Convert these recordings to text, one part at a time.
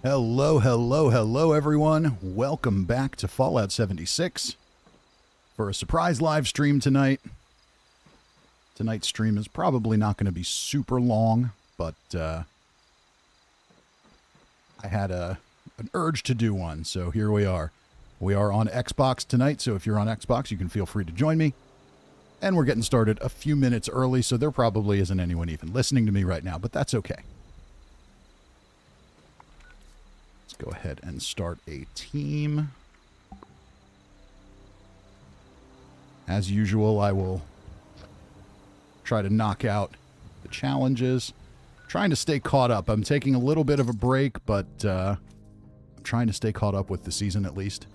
Hello, hello, hello, everyone. Welcome back to Fallout 76 for a surprise live stream tonight. Tonight's stream is probably not going to be super long, but I had an urge to do one, so here we are. We are on Xbox tonight, so if you're on Xbox, you can feel free to join me. And we're getting started a few minutes early, so there probably isn't anyone even listening to me right now, but that's okay. Go ahead and start a team. As usual, I will try to knock out the challenges. I'm trying to stay caught up. I'm taking a little bit of a break, but I'm trying to stay caught up with the season at least.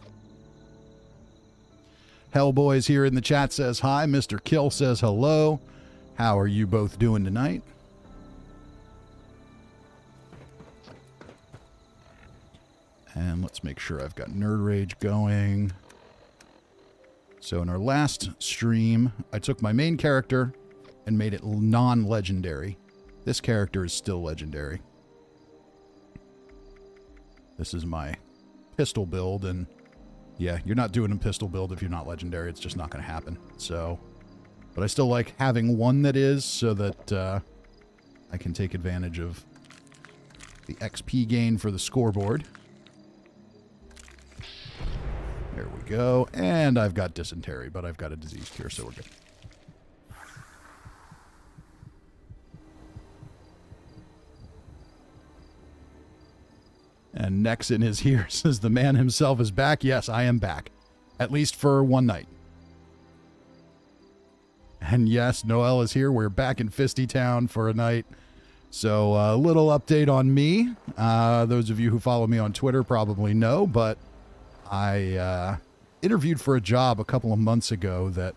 Hellboys here in the chat says hi. Mr. Kill says hello. How are you both doing tonight? And let's make sure I've got Nerd Rage going. So in our last stream, I took my main character and made it non-legendary. This character is still legendary. This is my pistol build, and yeah, you're not doing a pistol build if you're not legendary. It's just not going to happen. So, but I still like having one that is, so that I can take advantage of the XP gain for the scoreboard. There we go. And I've got dysentery, but I've got a disease cure, so we're good. And Nexon is here, says the man himself is back. Yes, I am back. At least for one night. And yes, Noel is here. We're back in Fisty Town for a night. So a little update on me. Those of you who follow me on Twitter probably know, but I interviewed for a job a couple of months ago that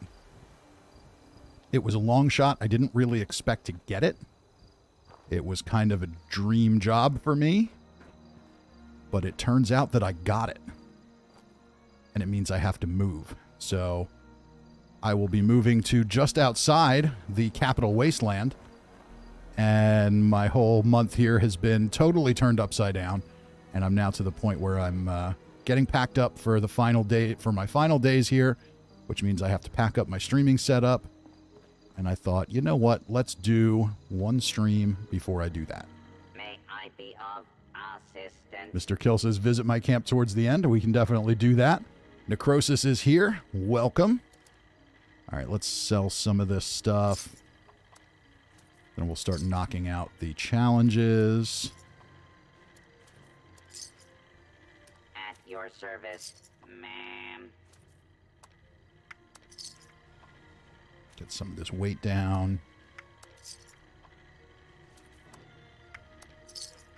it was a long shot. I didn't really expect to get it. It was kind of a dream job for me, but it turns out that I got it. And it means I have to move. So I will be moving to just outside the Capital Wasteland. And my whole month here has been totally turned upside down. And I'm now to the point where I'm getting packed up for the final day, for my final days here, which means I have to pack up my streaming setup. And I thought, you know what? Let's do one stream before I do that. May I be of assistance? Mr. Kill says, visit my camp towards the end. We can definitely do that. Necrosis is here. Welcome. All right, let's sell some of this stuff. Then we'll start knocking out the challenges. Your service, ma'am. Get some of this weight down.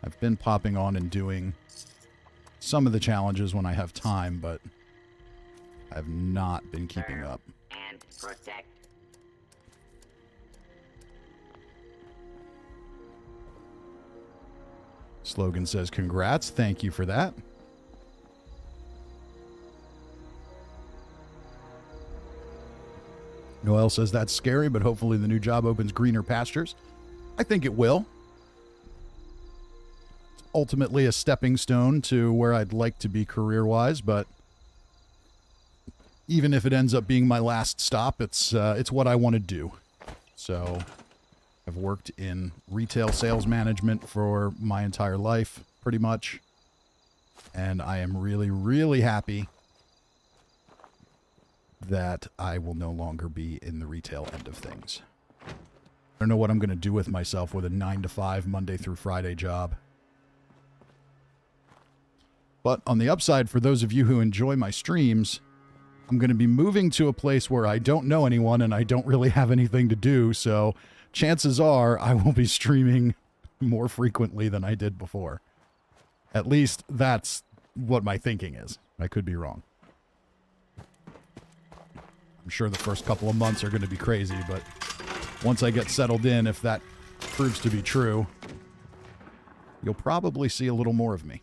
I've been popping on and doing some of the challenges when I have time, but I've not been keeping up. And protect. Slogan says, congrats. Thank you for that. Noel says that's scary, but hopefully the new job opens greener pastures. I think it will. It's ultimately a stepping stone to where I'd like to be career-wise, but even if it ends up being my last stop, it's what I want to do. So I've worked in retail sales management for my entire life, pretty much, and I am really, really happy that I will no longer be in the retail end of things. I don't know what I'm going to do with myself with a 9-to-5 Monday through Friday job. But on the upside, for those of you who enjoy my streams, I'm going to be moving to a place where I don't know anyone and I don't really have anything to do, so chances are I will be streaming more frequently than I did before. At least that's what my thinking is. I could be wrong. I'm sure the first couple of months are going to be crazy, but once I get settled in, if that proves to be true, you'll probably see a little more of me.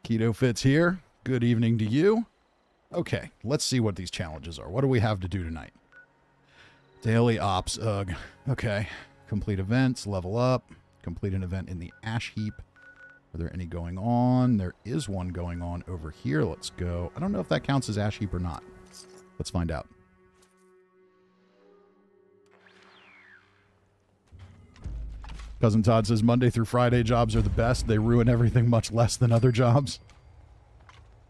Keto Fits here. Good evening to you. Okay, let's see what these challenges are. What do we have to do tonight? Daily ops, ugh. Okay. Complete events, level up, Complete an event in the ash heap. Are there any going on? There is one going on over here. Let's go. I don't know if that counts as ash heap or not. Let's find out. Cousin Todd says Monday through Friday jobs are the best. They ruin everything much less than other jobs.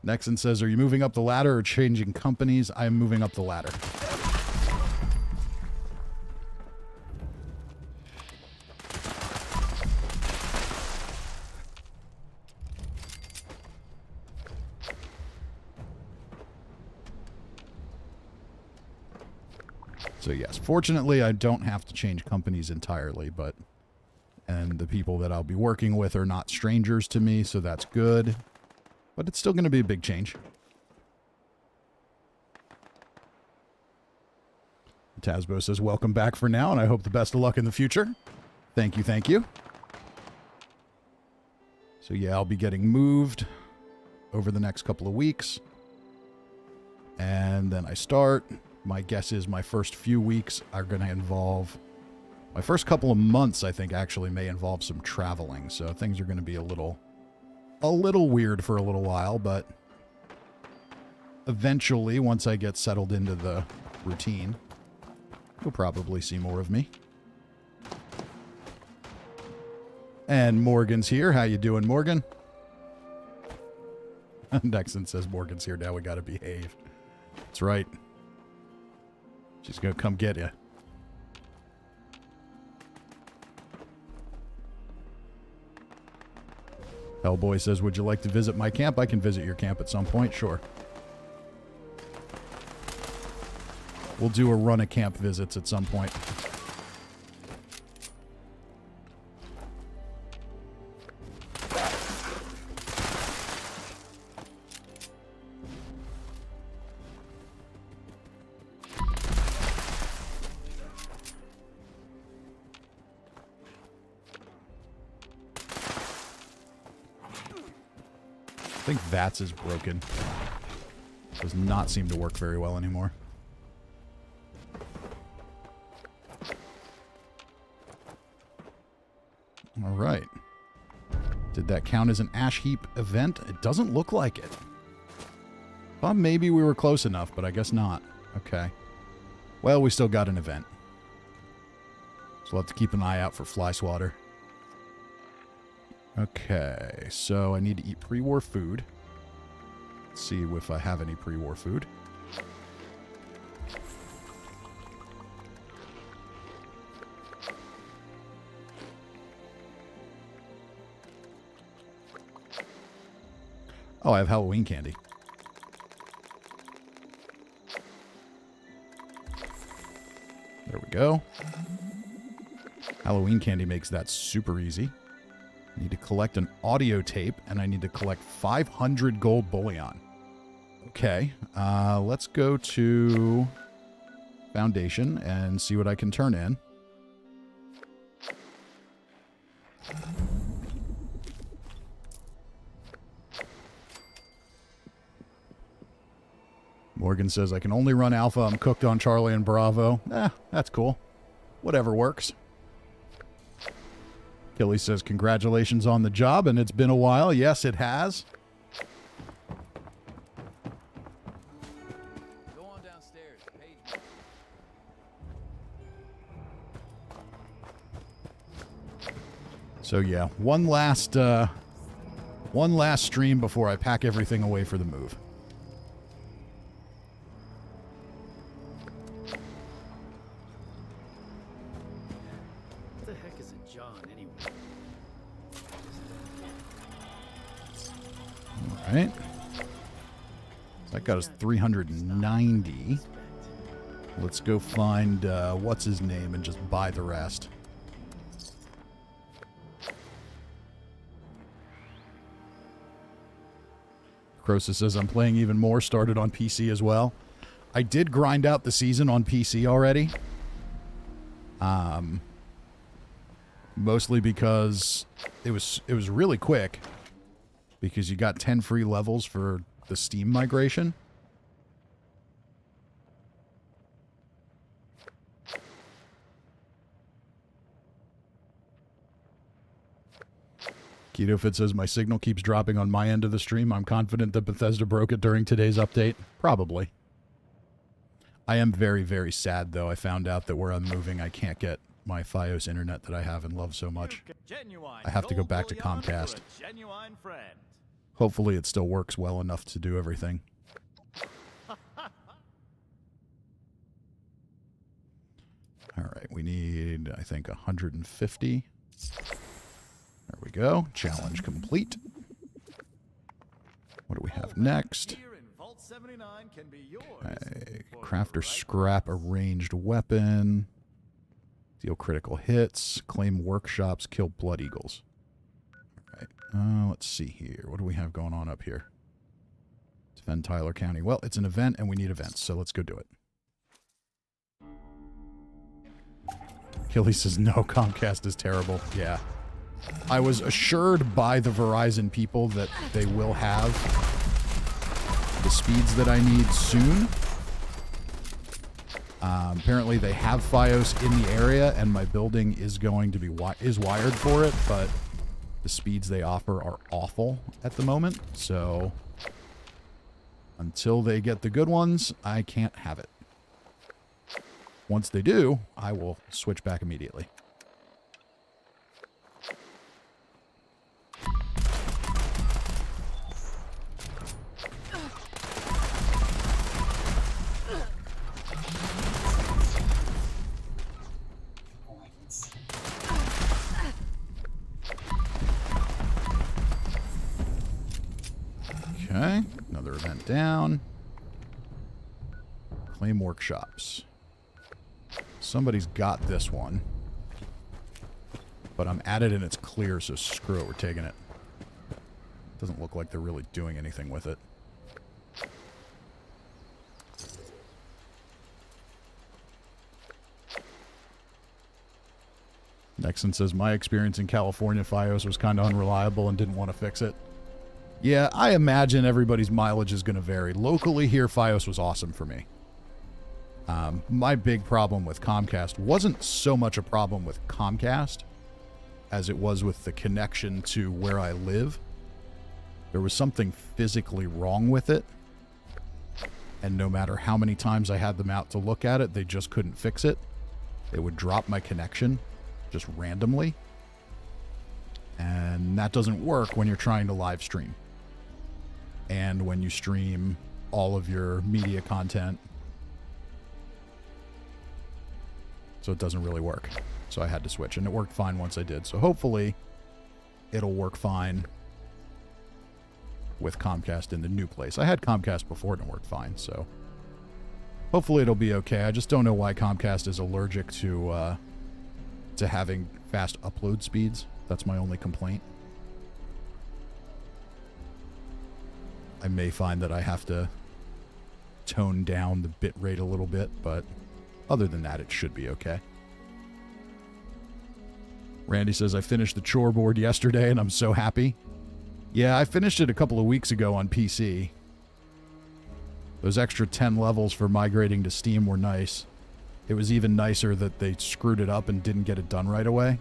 Nexon says, are you moving up the ladder or changing companies? I am moving up the ladder. So yes, fortunately I don't have to change companies entirely, and the people that I'll be working with are not strangers to me, so that's good. But it's still going to be a big change. Tasbo says, welcome back for now, and I hope the best of luck in the future. Thank you, thank you. So yeah, I'll be getting moved over the next couple of weeks. And then I start. My guess is my first few weeks are going to involve... My first couple of months, I think, actually may involve some traveling. So things are going to be a little weird for a little while, but eventually, once I get settled into the routine, you'll probably see more of me. And Morgan's here. How you doing, Morgan? Nexon says Morgan's here. Now we got to behave. That's right. She's going to come get you. Hellboy says, would you like to visit my camp? I can visit your camp at some point. Sure. We'll do a run of camp visits at some point. I think VATS is broken. Does not seem to work very well anymore. All right. Did that count as an ash heap event? It doesn't look like it. Thought maybe we were close enough, but I guess not. Okay. Well, we still got an event. So we'll have to keep an eye out for fly swatter. Okay, so I need to eat pre-war food. Let's see if I have any pre-war food. Oh, I have Halloween candy. There we go. Halloween candy makes that super easy. I need to collect an audio tape, and I need to collect 500 gold bullion. Okay, let's go to Foundation and see what I can turn in. Morgan says, I can only run Alpha. I'm cooked on Charlie and Bravo. That's cool. Whatever works. Killy says, congratulations on the job, and it's been a while. Yes, it has. Go on downstairs. Hey. So yeah, one last stream before I pack everything away for the move. What the heck is a John anyway? All right. So that got us 390. Let's go find what's his name and just buy the rest. Croesus says, I'm playing even more, started on PC as well. I did grind out the season on PC already. Mostly because it was really quick. Because you got 10 free levels for the Steam migration. Keto Fit says, my signal keeps dropping on my end of the stream. I'm confident that Bethesda broke it during today's update. Probably. I am very, very sad, though. I found out that where I'm moving, I can't get my Fios internet that I have and love so much. I have to go back to Comcast. Hopefully it still works well enough to do everything. All right, we need, I think, 150. There we go. Challenge complete. What do we have next? Crafter scrap a ranged weapon. Deal critical hits. Claim workshops. Kill blood eagles. All right. Let's see here. What do we have going on up here? Defend Tyler County. Well, it's an event and we need events, so let's go do it. Achilles says, no, Comcast is terrible. Yeah. I was assured by the Verizon people that they will have the speeds that I need soon. Apparently they have Fios in the area, and my building is going to be wired for it, but the speeds they offer are awful at the moment. So until they get the good ones, I can't have it. Once they do, I will switch back immediately. Okay, another event down. Claim workshops. Somebody's got this one. But I'm at it and it's clear, so screw it, we're taking it. Doesn't look like they're really doing anything with it. Nexon says, my experience in California, Fios was kind of unreliable and didn't want to fix it. Yeah, I imagine everybody's mileage is going to vary. Locally here, Fios was awesome for me. My big problem with Comcast wasn't so much a problem with Comcast as it was with the connection to where I live. There was something physically wrong with it. And no matter how many times I had them out to look at it, they just couldn't fix it. They would drop my connection just randomly. And that doesn't work when you're trying to live stream. And when you stream all of your media content. So it doesn't really work. So I had to switch, and it worked fine once I did. So hopefully it'll work fine with Comcast in the new place. I had Comcast before and it worked fine, so hopefully it'll be okay. I just don't know why Comcast is allergic to having fast upload speeds. That's my only complaint. I may find that I have to tone down the bit rate a little bit, but other than that, it should be okay. Randy says, I finished the chore board yesterday and I'm so happy. Yeah, I finished it a couple of weeks ago on PC. Those extra 10 levels for migrating to Steam were nice. It was even nicer that they screwed it up and didn't get it done right away.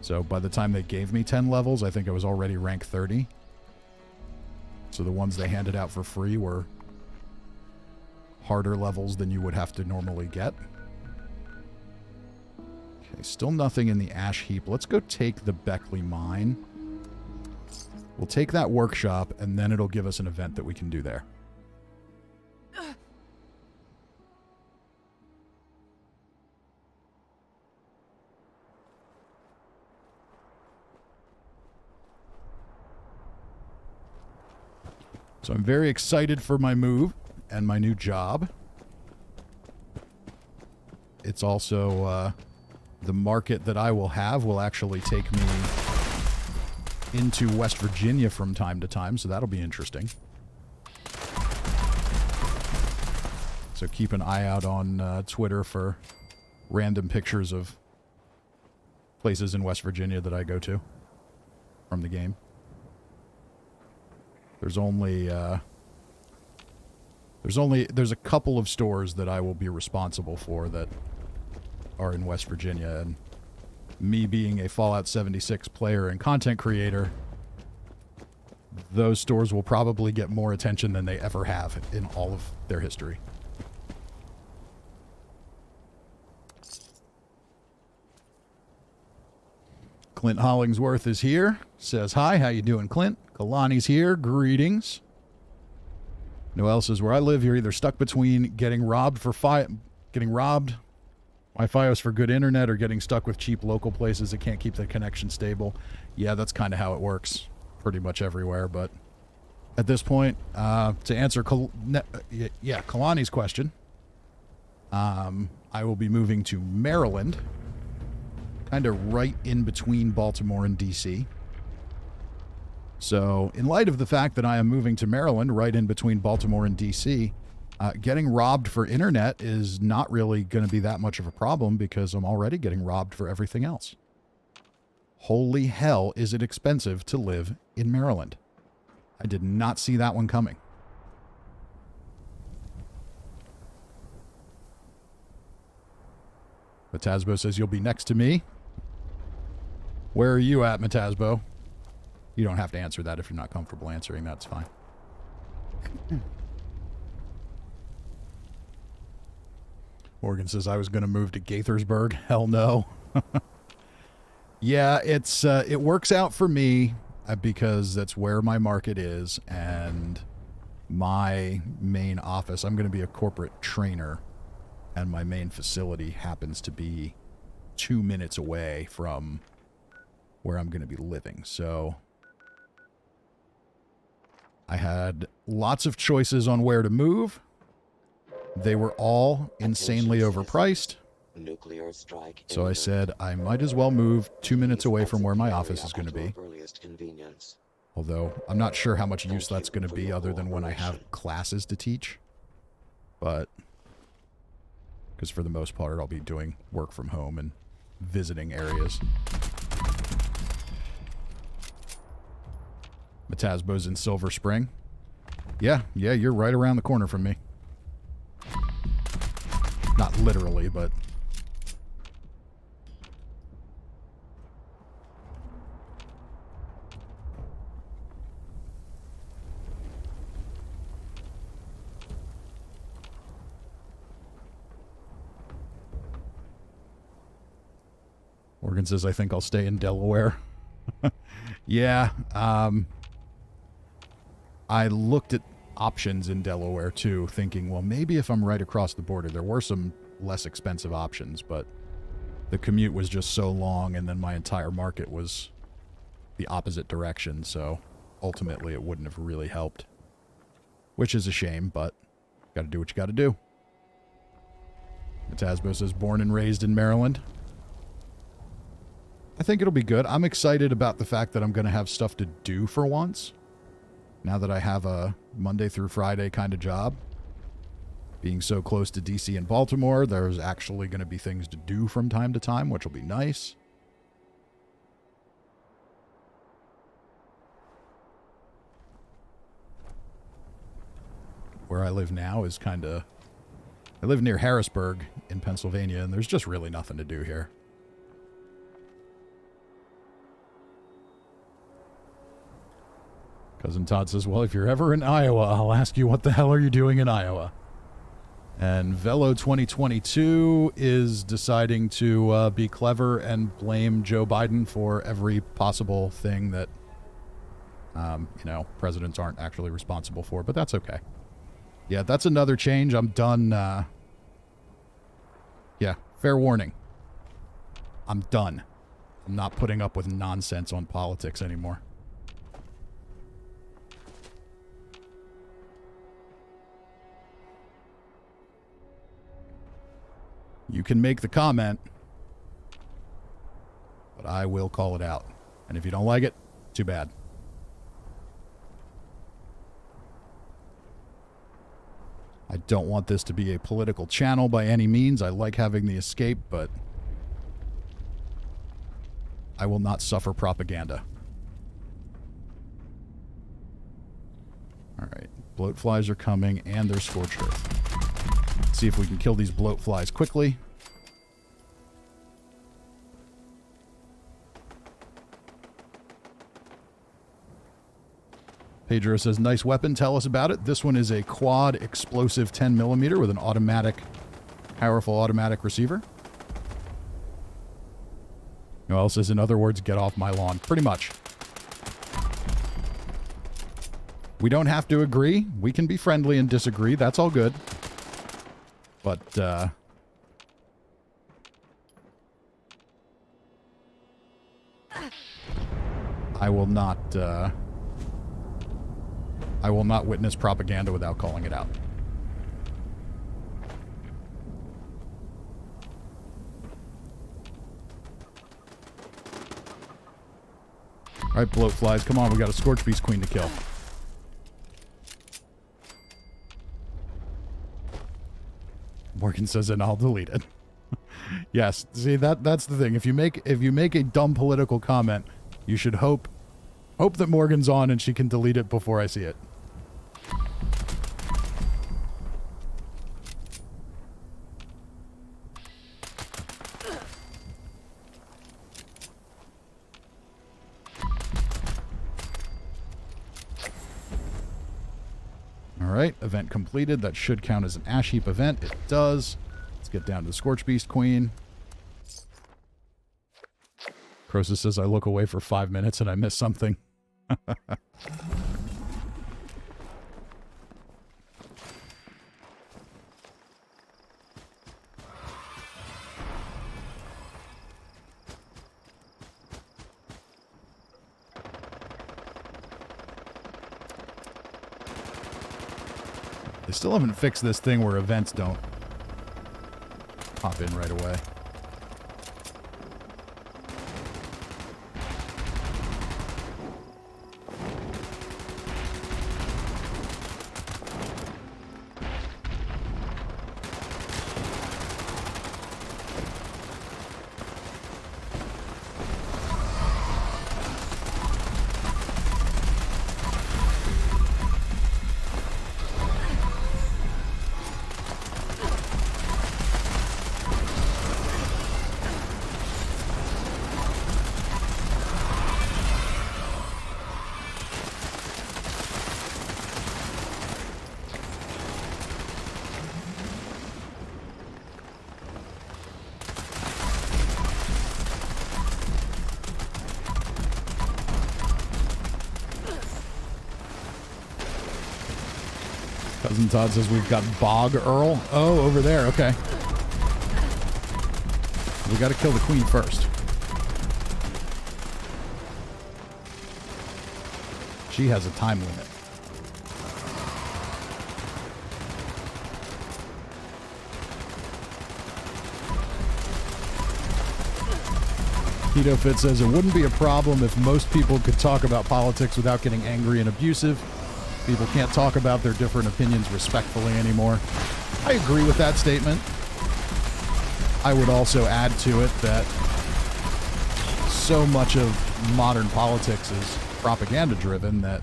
So by the time they gave me 10 levels, I think I was already rank 30. So the ones they handed out for free were harder levels than you would have to normally get. Okay, still nothing in the ash heap. Let's go take the Beckley mine. We'll take that workshop, and then it'll give us an event that we can do there. So I'm very excited for my move and my new job. It's also the market that I will have will actually take me into West Virginia from time to time, so that'll be interesting. So keep an eye out on Twitter for random pictures of places in West Virginia that I go to from the game. There's a couple of stores that I will be responsible for that are in West Virginia, and me being a Fallout 76 player and content creator, those stores will probably get more attention than they ever have in all of their history. Clint Hollingsworth is here. Says, hi, how you doing, Clint? Kalani's here. Greetings. Noel says, where I live, you're either stuck between getting robbed Wi-Fi for good internet or getting stuck with cheap local places that can't keep the connection stable. Yeah, that's kind of how it works pretty much everywhere. But at this point, to answer Kalani's question, I will be moving to Maryland, kind of right in between Baltimore and D.C. So in light of the fact that I am moving to Maryland, right in between Baltimore and D.C., getting robbed for internet is not really going to be that much of a problem because I'm already getting robbed for everything else. Holy hell, is it expensive to live in Maryland. I did not see that one coming. Matasbo says, you'll be next to me. Where are you at, Matasbo? You don't have to answer that if you're not comfortable answering. That's fine. Morgan says, I was going to move to Gaithersburg. Hell no. Yeah, it works out for me because that's where my market is and my main office. I'm going to be a corporate trainer, and my main facility happens to be 2 minutes away from where I'm going to be living. So I had lots of choices on where to move. They were all insanely overpriced. Nuclear strike. So I said I might as well move 2 minutes away from where my office is going to be. Although I'm not sure how much use that's going to be other than when I have classes to teach. But because for the most part I'll be doing work from home and visiting areas. Matasbo's in Silver Spring. Yeah, you're right around the corner from me. Not literally, but... Morgan says, I think I'll stay in Delaware. Yeah, I looked at options in Delaware, too, thinking, well, maybe if I'm right across the border. There were some less expensive options, but the commute was just so long, and then my entire market was the opposite direction, so ultimately it wouldn't have really helped. Which is a shame, but gotta do what you gotta do. Matasbo says, born and raised in Maryland. I think it'll be good. I'm excited about the fact that I'm going to have stuff to do for once. Now that I have a Monday through Friday kind of job. Being so close to DC and Baltimore, there's actually going to be things to do from time to time, which will be nice. Where I live now is kind of... I live near Harrisburg in Pennsylvania, and there's just really nothing to do here. Cousin Todd says, well, if you're ever in Iowa, I'll ask you what the hell are you doing in Iowa? And Velo 2022 is deciding to be clever and blame Joe Biden for every possible thing that, presidents aren't actually responsible for, but that's okay. Yeah, that's another change. I'm done. Yeah, fair warning. I'm done. I'm not putting up with nonsense on politics anymore. You can make the comment, but I will call it out. And if you don't like it, too bad. I don't want this to be a political channel by any means. I like having the escape, but I will not suffer propaganda. All right, bloat flies are coming, and they're scorched earth. Let's see if we can kill these bloat flies quickly. Pedro says, nice weapon. Tell us about it. This one is a quad explosive 10mm with an automatic, powerful automatic receiver. Noel says, in other words, get off my lawn. Pretty much. We don't have to agree. We can be friendly and disagree. That's all good. But, I will not witness propaganda without calling it out. All right, bloat flies. Come on, we got a Scorch Beast Queen to kill. Morgan says, and I'll delete it. Yes, see, that's the thing. If you make a dumb political comment, you should hope that Morgan's on and she can delete it before I see it. Alright, event completed. That should count as an ash heap event. It does. Let's get down to the Scorch Beast Queen. Croesus says, I look away for 5 minutes and I miss something. They still haven't fixed this thing where events don't pop in right away. Cousin Todd says we've got Bog Earl. Oh, over there. Okay. We got to kill the queen first. She has a time limit. Keto Fit says it wouldn't be a problem if most people could talk about politics without getting angry and abusive. People can't talk about their different opinions respectfully anymore. I agree with that statement. I would also add to it that so much of modern politics is propaganda-driven that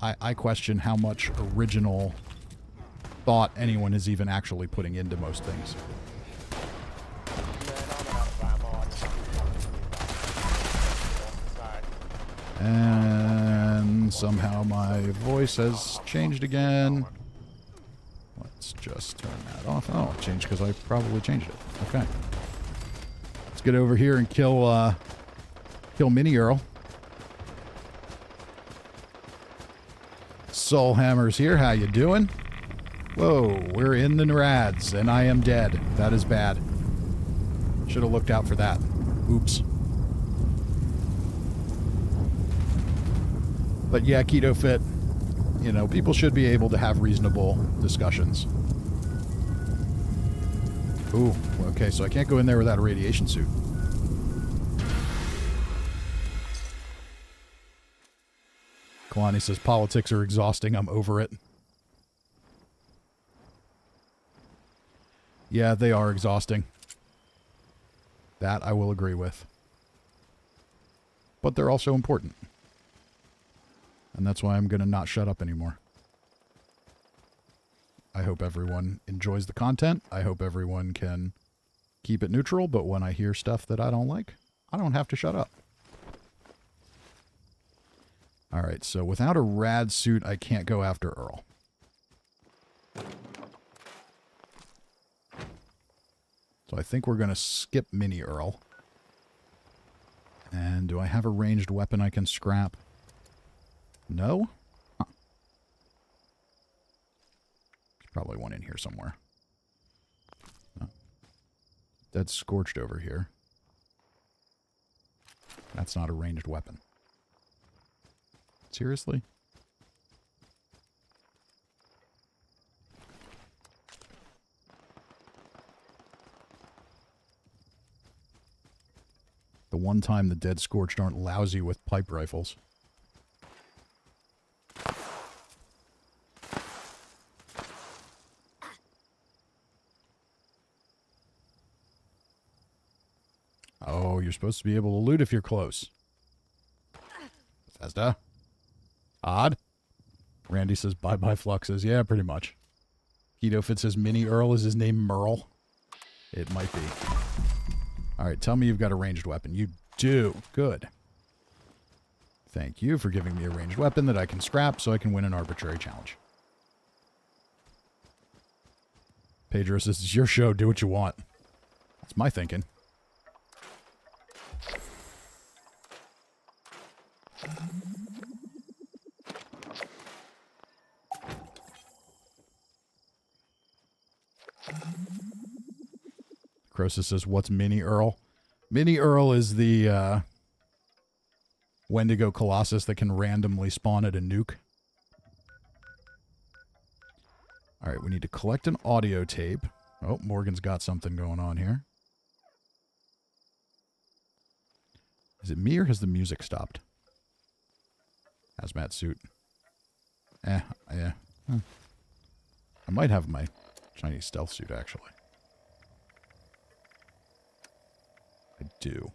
I question how much original thought anyone is even actually putting into most things. And somehow my voice has changed again. Let's just turn that off. Oh, it changed because I probably changed it. Okay. Let's get over here and kill Mini Earl. Soulhammer's here. How you doing? Whoa, we're in the Narads, and I am dead. That is bad. Should have looked out for that. Oops. But yeah, Keto Fit, you know, people should be able to have reasonable discussions. Ooh, okay, so I can't go in there without a radiation suit. Kalani says, politics are exhausting, I'm over it. Yeah, they are exhausting. That I will agree with. But they're also important. And that's why I'm going to not shut up anymore. I hope everyone enjoys the content. I hope everyone can keep it neutral, but when I hear stuff that I don't like, I don't have to shut up. All right, so without a rad suit, I can't go after Earl. So I think we're going to skip Mini Earl. And do I have a ranged weapon I can scrap? No? Huh. There's probably one in here somewhere. No. Dead Scorched over here. That's not a ranged weapon. Seriously? The one time the Dead Scorched aren't lousy with pipe rifles. Oh, you're supposed to be able to loot if you're close. Bethesda? Odd? Randy says bye-bye Fluxes. Yeah, pretty much. Keto Fit says Mini Earl. Is his name Merle? It might be. Alright, tell me you've got a ranged weapon. You do. Good. Thank you for giving me a ranged weapon that I can scrap so I can win an arbitrary challenge. Pedro says, it's your show. Do what you want. That's my thinking. Croesus says, what's Mini Earl? Mini Earl is the Wendigo Colossus that can randomly spawn at a nuke. Alright, we need to collect an audio tape. Oh, Morgan's got something going on here. Is it me or has the music stopped? Hazmat suit. Yeah. I might have my Chinese stealth suit, actually. I do.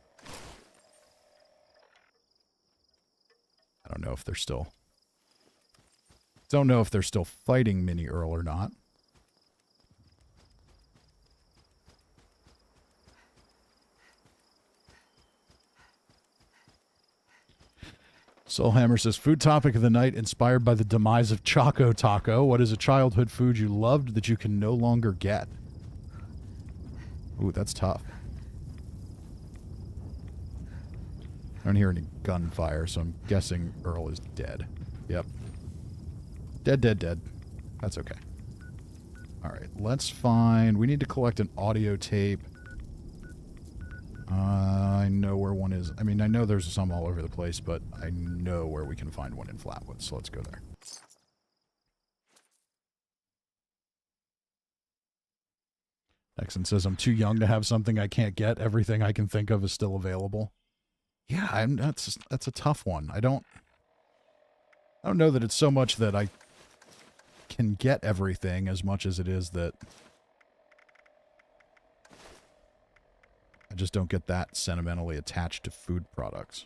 I don't know if they're still... Don't know if they're still fighting Mini Earl or not. Soulhammer says, food topic of the night inspired by the demise of Choco Taco. What is a childhood food you loved that you can no longer get? Ooh, that's tough. I don't hear any gunfire, so I'm guessing Earl is dead. Yep. Dead. That's okay. Alright, let's find... We need to collect an audio tape. I know where one is. I mean, I know there's some all over the place, but I know where we can find one in Flatwood, so let's go there. Exon says, I'm too young to have something I can't get. Everything I can think of is still available. Yeah, that's a tough one. I don't know that it's so much that I can get everything as much as it is that I just don't get that sentimentally attached to food products.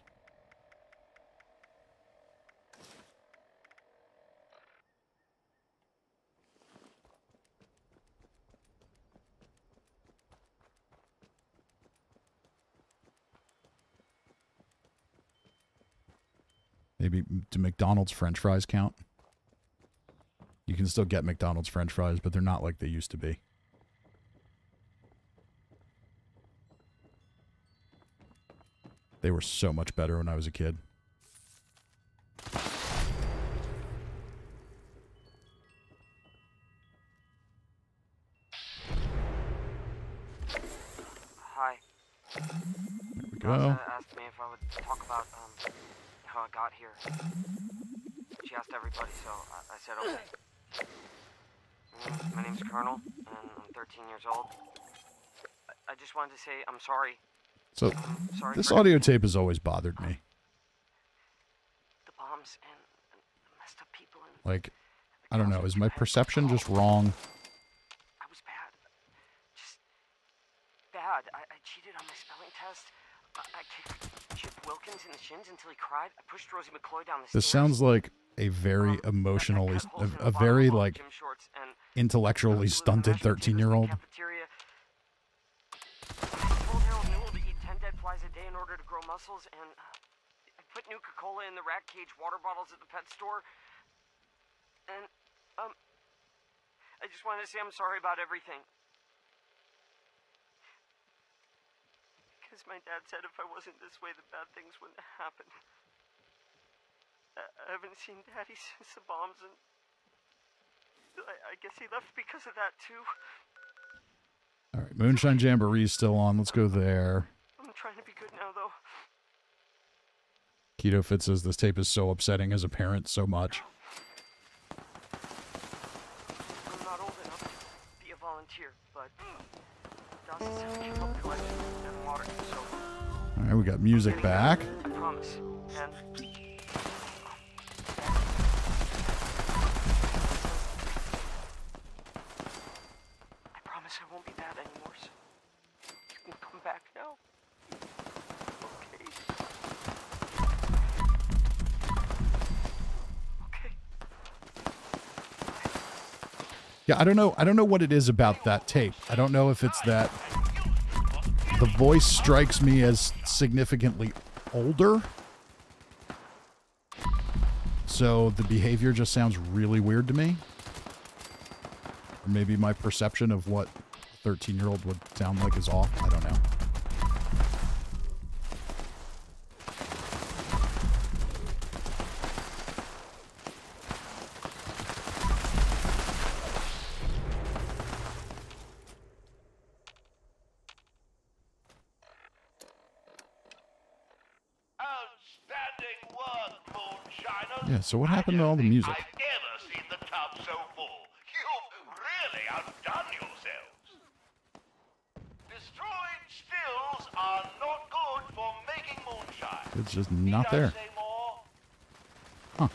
Maybe do McDonald's French fries count? You can still get McDonald's French fries, but they're not like they used to be. They were so much better when I was a kid. Hi. There we go. Rosa asked me if I would talk about how I got here. She asked everybody, so I said okay. My name's Colonel, and I'm 13 years old. I just wanted to say I'm sorry. So, sorry this for audio everything. tape has always bothered me. The bombs and messed up people and Like, I don't know, is my perception just wrong? I was bad. Just bad. I cheated on my spelling test. I kicked Chip Wilkins in the shins until he cried. I pushed Rosie McCloy down the stairs. This sounds like a very emotionally, a very, like, intellectually stunted 13-year-old. I told Harold Newell to eat 10 dead flies a day in order to grow muscles, and I put Nuka-Cola in the rat cage water bottles at the pet store. And, I just wanted to say I'm sorry about everything. Because my dad said if I wasn't this way, the bad things wouldn't happen. I haven't seen Daddy since the bombs, and I guess he left because of that, too. All right, Moonshine Jamboree's still on. Let's go there. I'm trying to be good now, though. Keto Fit says this tape is so upsetting as a parent so much. I'm not old enough to be a volunteer, but Dawson said we can help collect and water, so... All right, we got music back. I promise. And... I promise I won't be bad anymore, so you can come back now. Okay. Okay. Yeah, I don't know what it is about that tape. I don't know if it's that the voice strikes me as significantly older. So the behavior just sounds really weird to me. Or maybe my perception of what a 13-year-old would sound like is off. I don't know. Yeah, so what happened to all the music? I've ever seen the tub so full. You've really outdone yourselves. Destroyed stills are not good for making moonshine. It's just not there. Say more? Huh.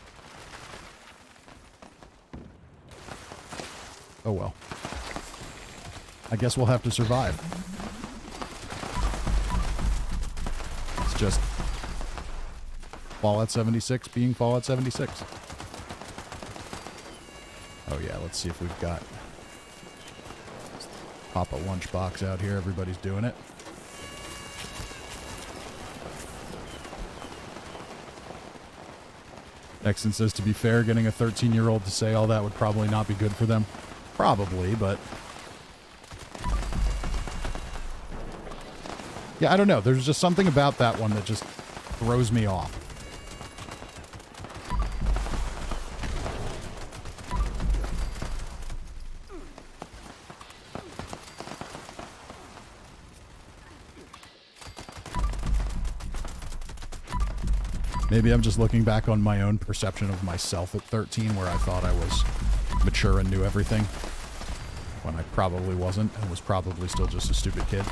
Oh well. I guess we'll have to survive. It's just Fallout 76 being Fallout 76. Oh yeah, let's see if we've got... Pop a lunchbox out here. Everybody's doing it. Exton says, to be fair, getting a 13-year-old to say all that would probably not be good for them. Probably, but... Yeah, I don't know. There's just something about that one that just throws me off. Maybe I'm just looking back on my own perception of myself at 13, where I thought I was mature and knew everything, when I probably wasn't, and was probably still just a stupid kid.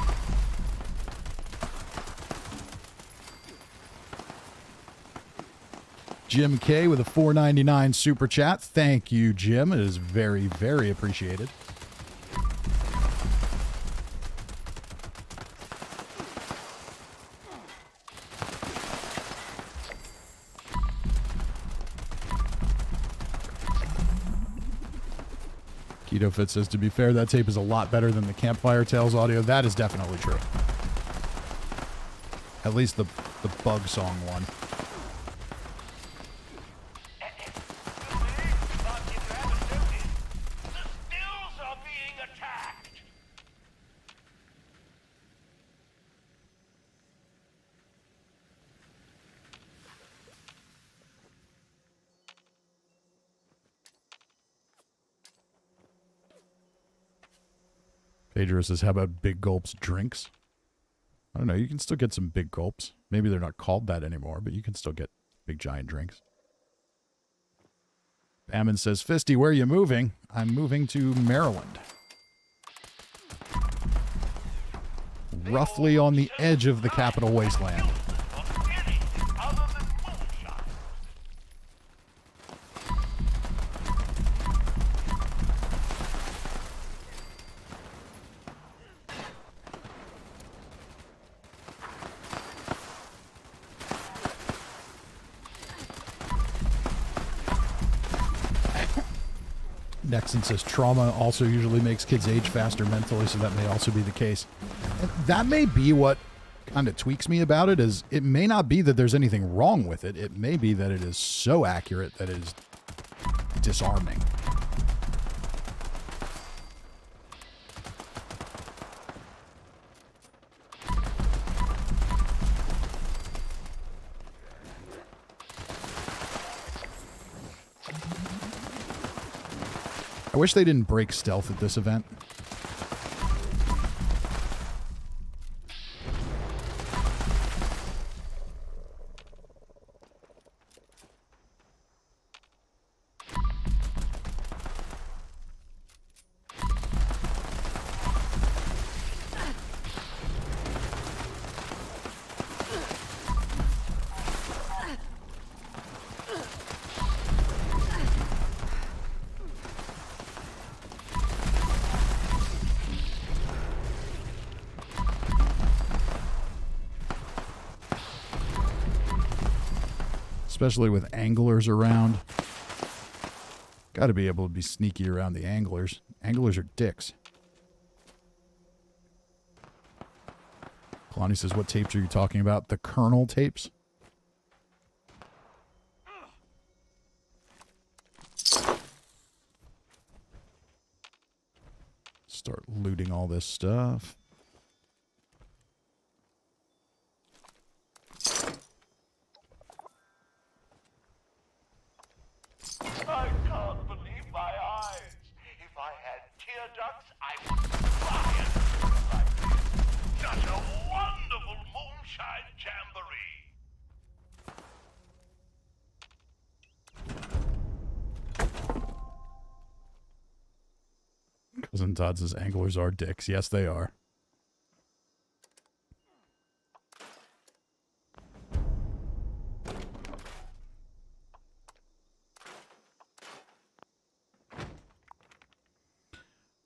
Jim K with a $4.99 super chat. Thank you, Jim. It is very, very appreciated. Keto Fit says, to be fair, that tape is a lot better than the Campfire Tales audio. That is definitely true. At least the Bug Song one. Pedro says, how about Big Gulp's drinks? I don't know. You can still get some Big Gulps. Maybe they're not called that anymore, but you can still get big giant drinks. Bammon says, Fisty, where are you moving? I'm moving to Maryland. Roughly on the edge of the capital wasteland. Nexon says trauma also usually makes kids age faster mentally, so that may also be the case. And that may be what kind of tweaks me about it is it may not be that there's anything wrong with it. It may be that it is so accurate that it is disarming. I wish they didn't break stealth at this event. Especially with anglers around. Got to be able to be sneaky around the anglers. Anglers are dicks. Kalani says, what tapes are you talking about? The Colonel tapes? Start looting all this stuff. I can't believe my eyes. If I had tear ducts, I would cry at like this. Such a wonderful moonshine jamboree. Cousin Todd says anglers are dicks. Yes, they are.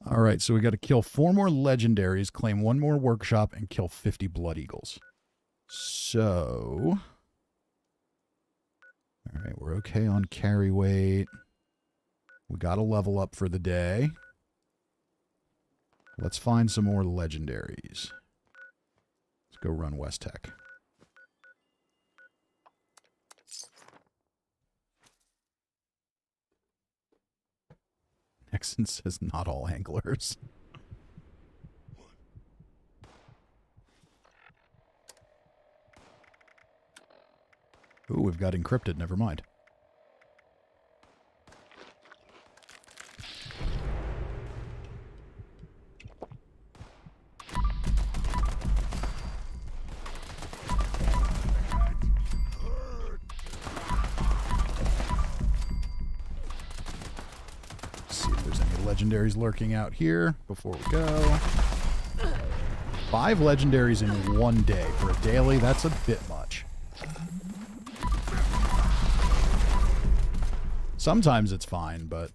All right, so we got to kill 4 more legendaries, claim 1 more workshop, and kill 50 blood eagles. So, all right, we're okay on carry weight. We got to level up for the day. Let's find some more legendaries. Let's go run West Tech. Nexon says not all anglers. Ooh, we've got encrypted. Never mind. Legendaries lurking out here before we go. 5 legendaries in 1 day. For a daily, that's a bit much. Sometimes it's fine, but...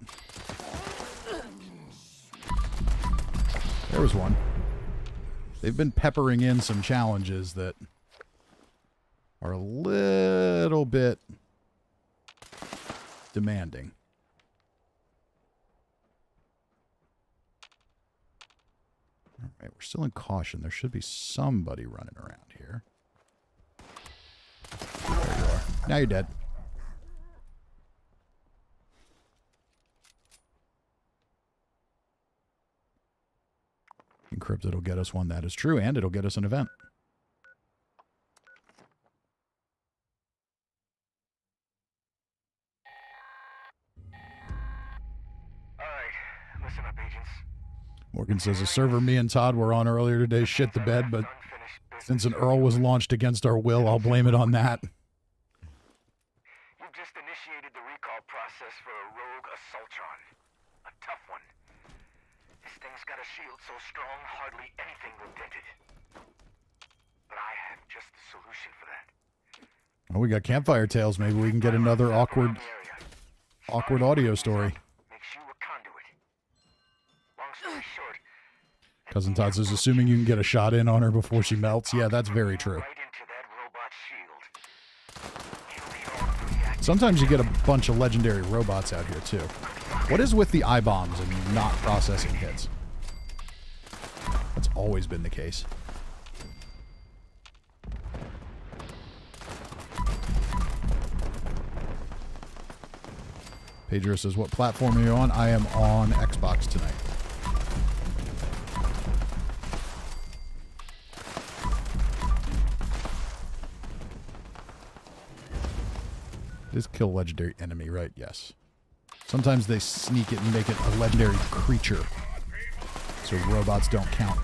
There was one. They've been peppering in some challenges that are a little bit demanding. All right, we're still in caution. There should be somebody running around here. There you are. Now you're dead. Encrypted will get us one. That is true, and it'll get us an event. Listen up, agents. Morgan says, a server me and Todd were on earlier today shit the bed, but since an Earl was launched against our will, I'll blame it on that. You've just initiated the recall process for a rogue assaultron. A tough one. This thing's got a shield so strong, hardly anything will dent it. But I have just the solution for that. Oh, we got Campfire Tales. Maybe we can get another awkward audio story. Cousin Todd says, assuming you can get a shot in on her before she melts. Yeah, that's very true. Sometimes you get a bunch of legendary robots out here, too. What is with the I-bombs and not processing hits? That's always been the case. Pedro says, what platform are you on? I am on Xbox tonight. It is kill legendary enemy, right? Yes. Sometimes they sneak it and make it a legendary creature. So robots don't count.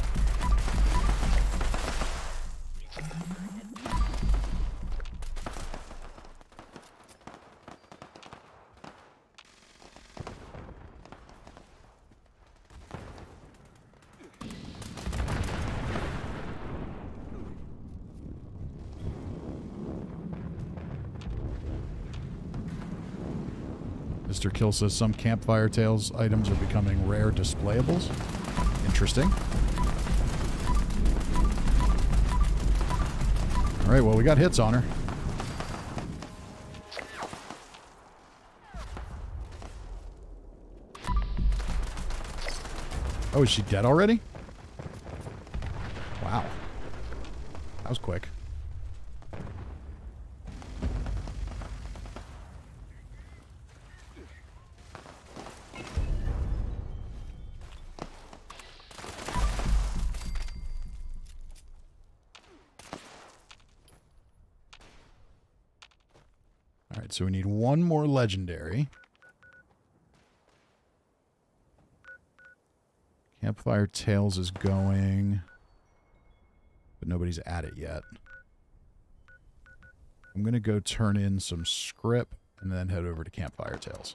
Mr. Kill says some Campfire Tales items are becoming rare displayables. Interesting. All right, well, we got hits on her. Oh, is she dead already? Wow. That was quick. All right, so we need one more legendary. Campfire Tales is going, but nobody's at it yet. I'm going to go turn in some script and then head over to Campfire Tales.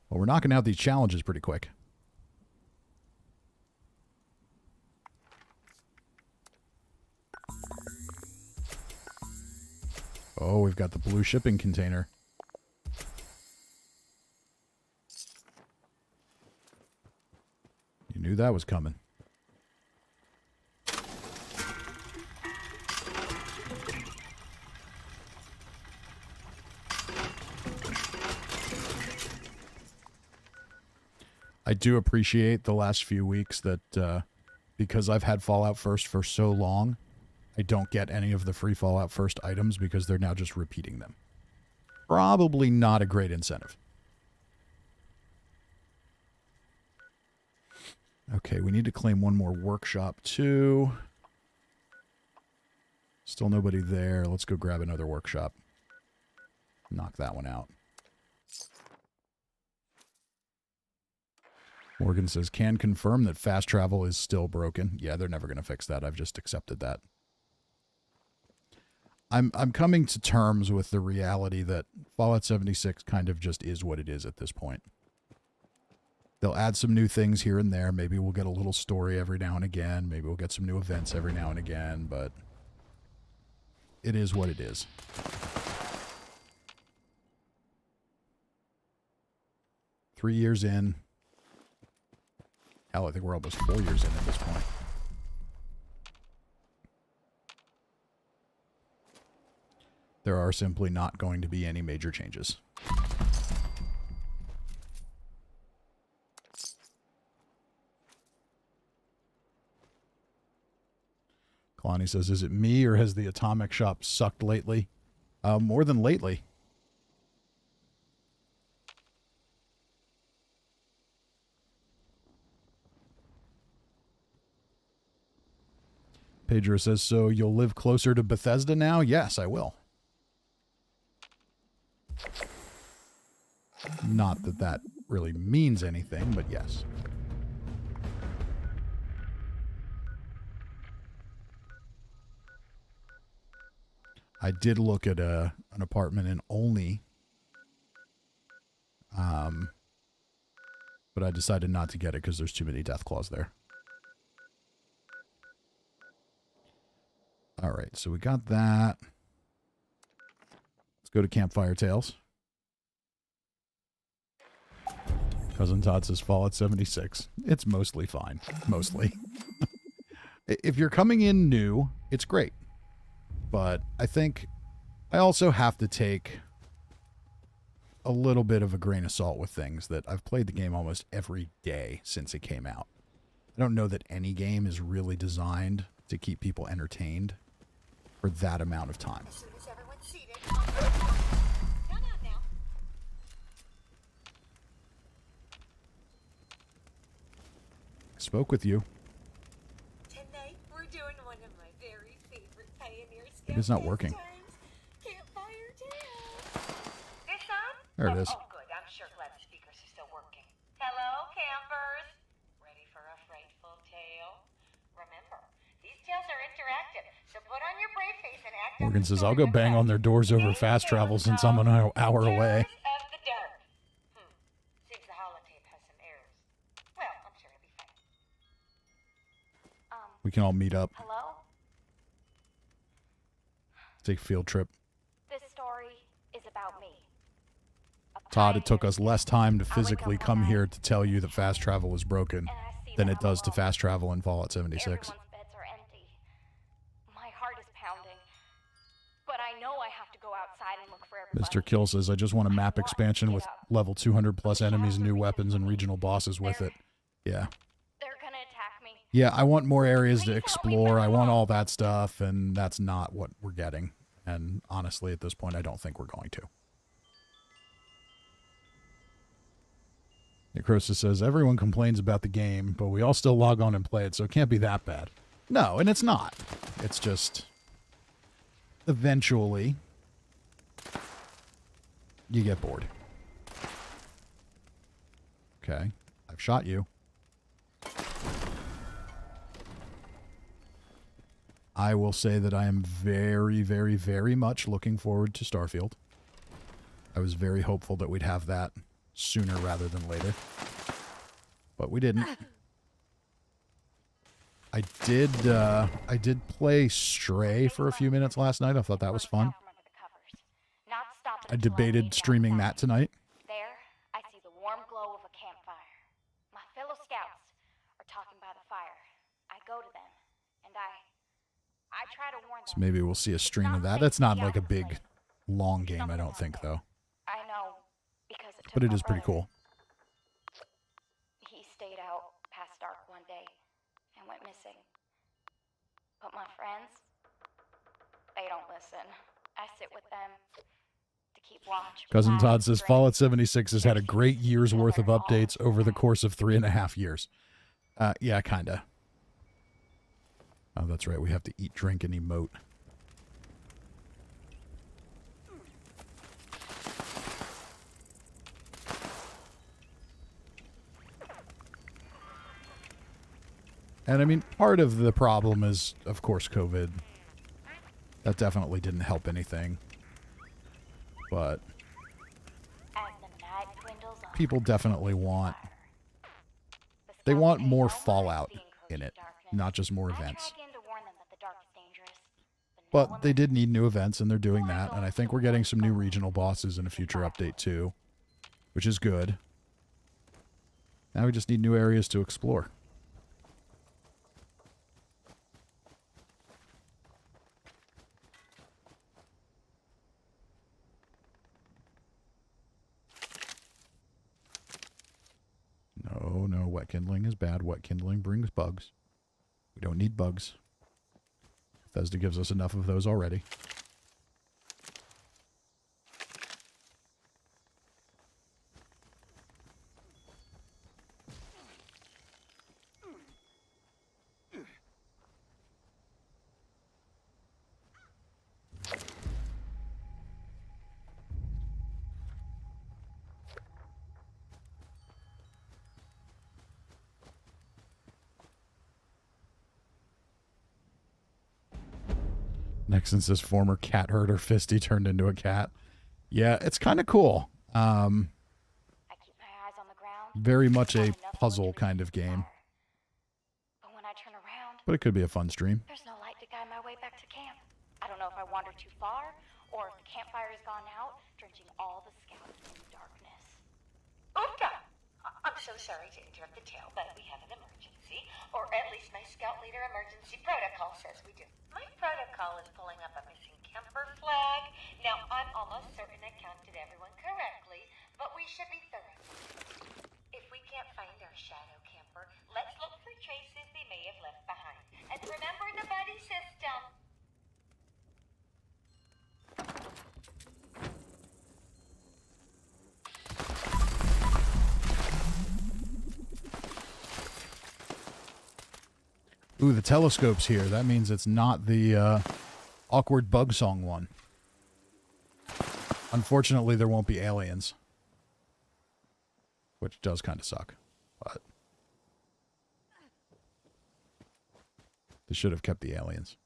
Well, we're knocking out these challenges pretty quick. Oh, we've got the blue shipping container. You knew that was coming. I do appreciate the last few weeks that because I've had Fallout First for so long, I don't get any of the free Fallout First items because they're now just repeating them. Probably not a great incentive. Okay, we need to claim one more workshop too. Still nobody there. Let's go grab another workshop. Knock that one out. Morgan says, can confirm that fast travel is still broken. Yeah, they're never going to fix that. I've just accepted that. I'm coming to terms with the reality that Fallout 76 kind of just is what it is at this point. They'll add some new things here and there. Maybe we'll get a little story every now and again. Maybe we'll get some new events every now and again, but it is what it is. Three years in. Hell, I think we're almost 4 years in at this point. There are simply not going to be any major changes. Kalani says, is it me or has the atomic shop sucked lately? More than lately. Pedro says, so you'll live closer to Bethesda now? Yes, I will. Not that that really means anything, but yes. I did look at an apartment in Olney, but I decided not to get it because there's too many death claws there. All right, so we got that. Let's go to Campfire Tales. Cousin Todd says Fallout 76. It's mostly fine. Mostly. If you're coming in new, it's great. But I think I also have to take a little bit of a grain of salt with things that I've played the game almost every day since it came out. I don't know that any game is really designed to keep people entertained for that amount of time. As soon as everyone's seated, come on now. I spoke with you. Tonight we're doing one of my very favorite Pioneer It is not working. Campfire Tales. This on? There it is. Oh, good. I'm sure glad the speakers are still working. Hello, campers. Ready for a frightful tale? Remember, these tales are interactive, so put on your brave face and act. Morgan says, I'll go bang on their doors over fast travel since I'm an hour away. Terrors of the dark. Seems the holotape has some errors. Well, I'm sure it'll be fine. We can all meet up. Hello? Take a field trip. This story is about me. Todd, it took us less time to physically come here to tell you that fast travel is broken than it does to fast travel in Fallout 76. Everyone's beds are empty. My heart is pounding. But I know I have to go outside and look for everybody. Mr. Kill says, I just want a map expansion with level 200 plus enemies, new weapons, and regional bosses with it. Yeah. They're gonna attack me. Yeah, I want more areas to explore. I want all that stuff, and that's not what we're getting. And honestly, at this point, I don't think we're going to. Necrosis says, everyone complains about the game, but we all still log on and play it, so it can't be that bad. No, and it's not. It's just, eventually, you get bored. Okay, I've shot you. I will say that I am very, very, very much looking forward to Starfield. I was very hopeful that we'd have that sooner rather than later. But we didn't. I did play Stray for a few minutes last night. I thought that was fun. I debated streaming that tonight. There, I see the warm glow of a campfire. My fellow scouts are talking by the fire. I go to them, and I try to warn them. So maybe we'll see a stream of that. That's not like a big, long game, I don't think, though. I know, because it took But it my is pretty brother. cool. He stayed out past dark one day and went missing. But my friends, they don't listen. I sit with them to keep watch. Cousin relax, Todd says, drink. Fallout 76 has had a great year's worth of updates over the course of 3.5 years. Yeah, kinda. Oh, that's right. We have to eat, drink, and emote. And I mean, part of the problem is, of course, COVID. That definitely didn't help anything. But As the night dwindles on, people definitely want, they want more Fallout in it, not just more events. But they did need new events, and they're doing that. And I think we're getting some new regional bosses in a future update, too, which is good. Now we just need new areas to explore. No, wet kindling is bad. Wet kindling brings bugs. We don't need bugs. Bethesda gives us enough of those already. Nexon says former cat herder Fisty turned into a cat. Yeah, it's kind of cool. I keep my eyes on the ground. Very much a puzzle kind of game. But when I turn around, But it could be a fun stream. there's no light to guide my way back to camp. I don't know if I wandered too far, or if the campfire has gone out, drenching all the scouts in darkness. Oofda! I'm so sorry to interrupt the tale, but we have an emergency. Or at least my scout leader emergency protocol says we do. My protocol is pulling up a missing camper flag. Now, I'm almost certain I counted everyone correctly, but we should be thorough. If we can't find our shadow camper, let's look for traces they may have left behind. And remember the buddy system. Ooh, the telescope's here. That means it's not the awkward bug song one. Unfortunately, there won't be aliens. Which does kind of suck. But they should have kept the aliens.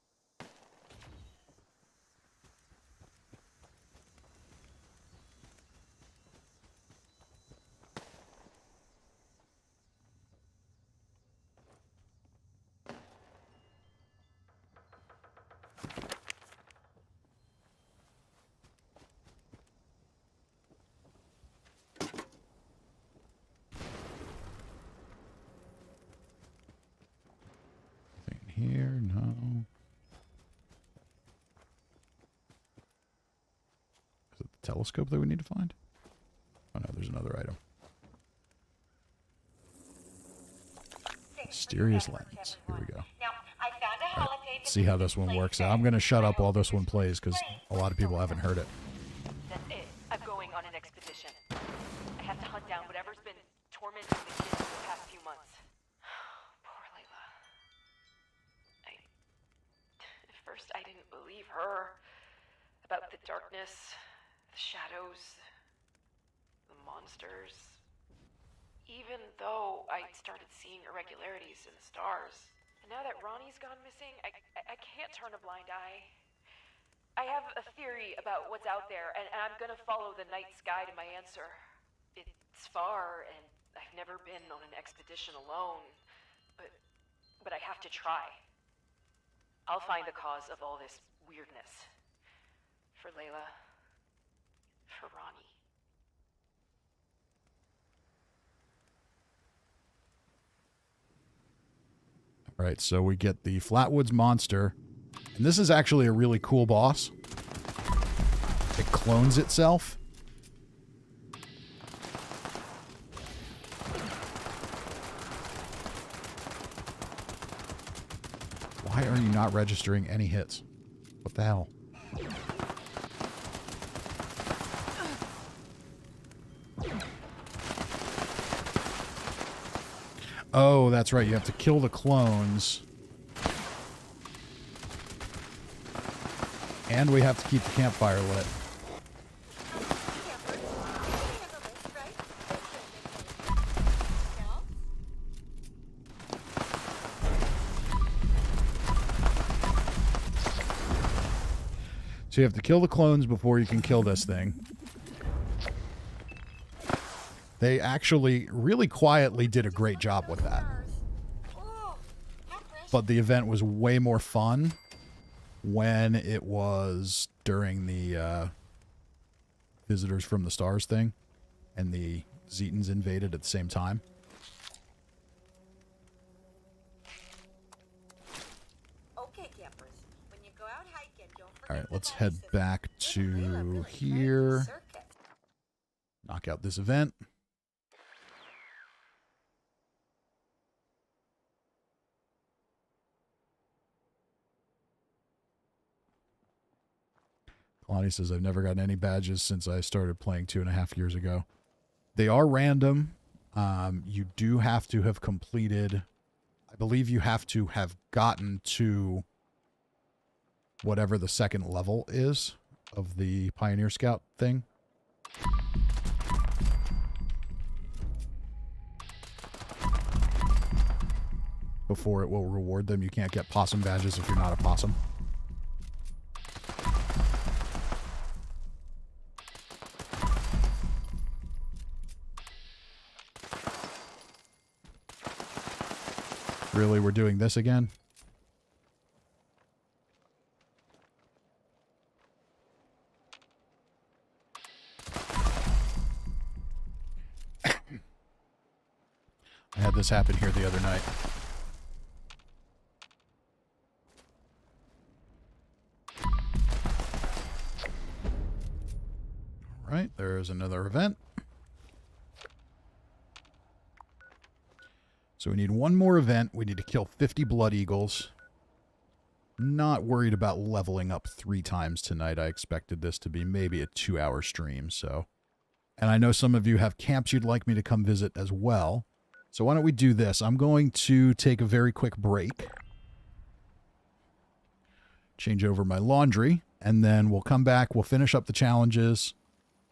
Here, no. Is it the telescope that we need to find? Oh no, there's another item. Mysterious lens. Here we go. All right, let's see how this one works out. I'm going to shut up while this one plays because a lot of people haven't heard it. That's it. I'm going on an expedition. I have to hunt down whatever's been tormenting the kids for the past few months. Poor Layla. At first, I didn't believe her about the darkness, the shadows, the monsters. Even though I started seeing irregularities in the stars. And now that Ronnie's gone missing, I can't turn a blind eye. I have a theory about what's out there, and I'm gonna follow the night sky to my answer. It's far, and I've never been on an expedition alone, but I have to try. I'll find the cause of all this weirdness. For Layla. For Ronnie. All right, so we get the Flatwoods monster. And this is actually a really cool boss. It clones itself. Why are you not registering any hits? What the hell? Oh, that's right. You have to kill the clones. And we have to keep the campfire lit. So you have to kill the clones before you can kill this thing. They actually really quietly did a great job with that. But the event was way more fun when it was during the Visitors from the Stars thing and the Zetans invaded at the same time. Okay, campers. When you go out hiking, don't forget. All right, let's head back to here. Knock out this event. Lonnie says, I've never gotten any badges since I started playing 2.5 years ago. They are random. You do have to have completed, I believe you have to have gotten to whatever the second level is of the Pioneer Scout thing. Before it will reward them. You can't get possum badges if you're not a possum. Really, we're doing this again? I had this happen here the other night. All right, there's another event. So we need one more event. We need to kill 50 Blood Eagles. Not worried about leveling up 3 times tonight. I expected this to be maybe a 2-hour stream, so. And I know some of you have camps you'd like me to come visit as well. So why don't we do this? I'm going to take a very quick break. change over my laundry, and then we'll come back. We'll finish up the challenges,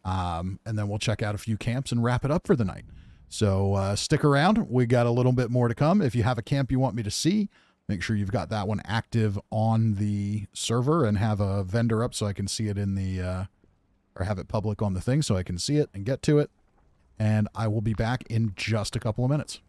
and then we'll check out a few camps and wrap it up for the night. So stick around. We got a little bit more to come. If you have a camp you want me to see, make sure you've got that one active on the server and have a vendor up so I can see it in the, or have it public on the thing so I can see it and get to it. And I will be back in just a couple of minutes.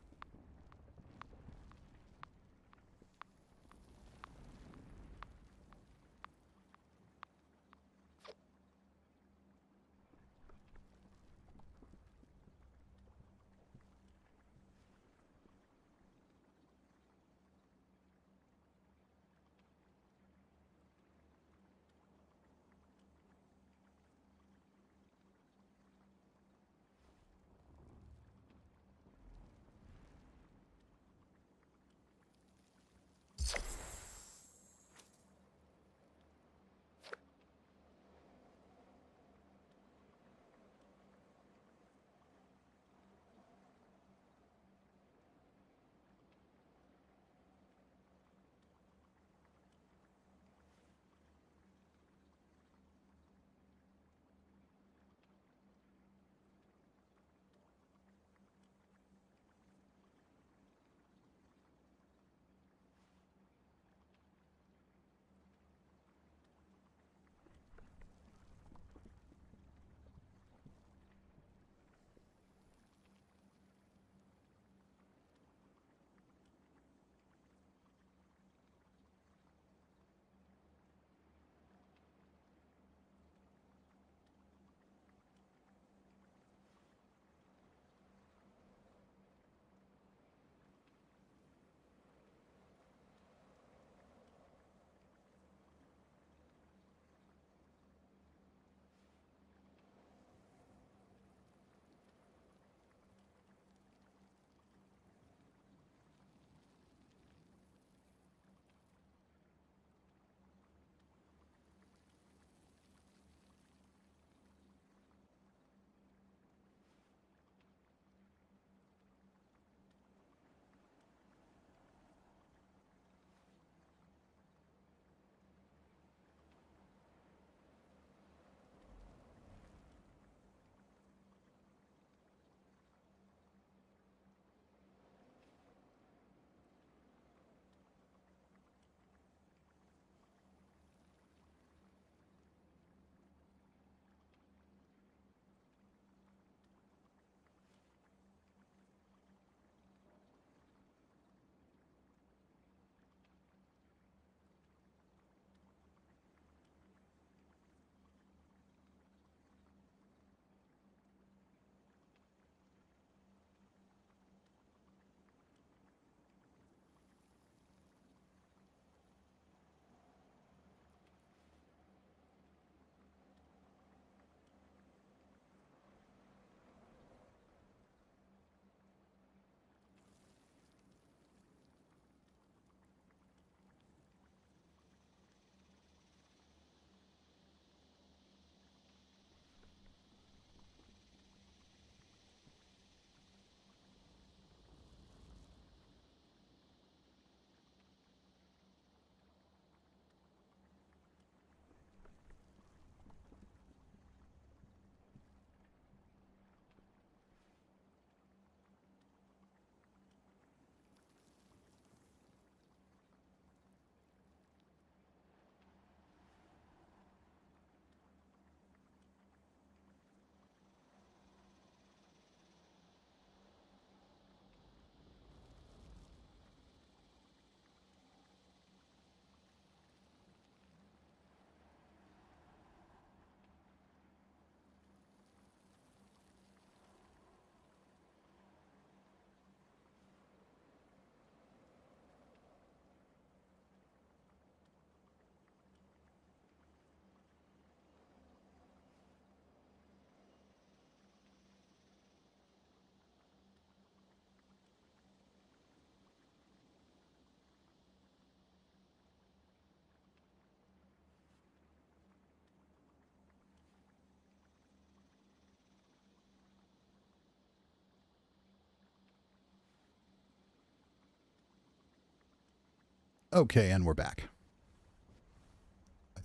Okay, and we're back.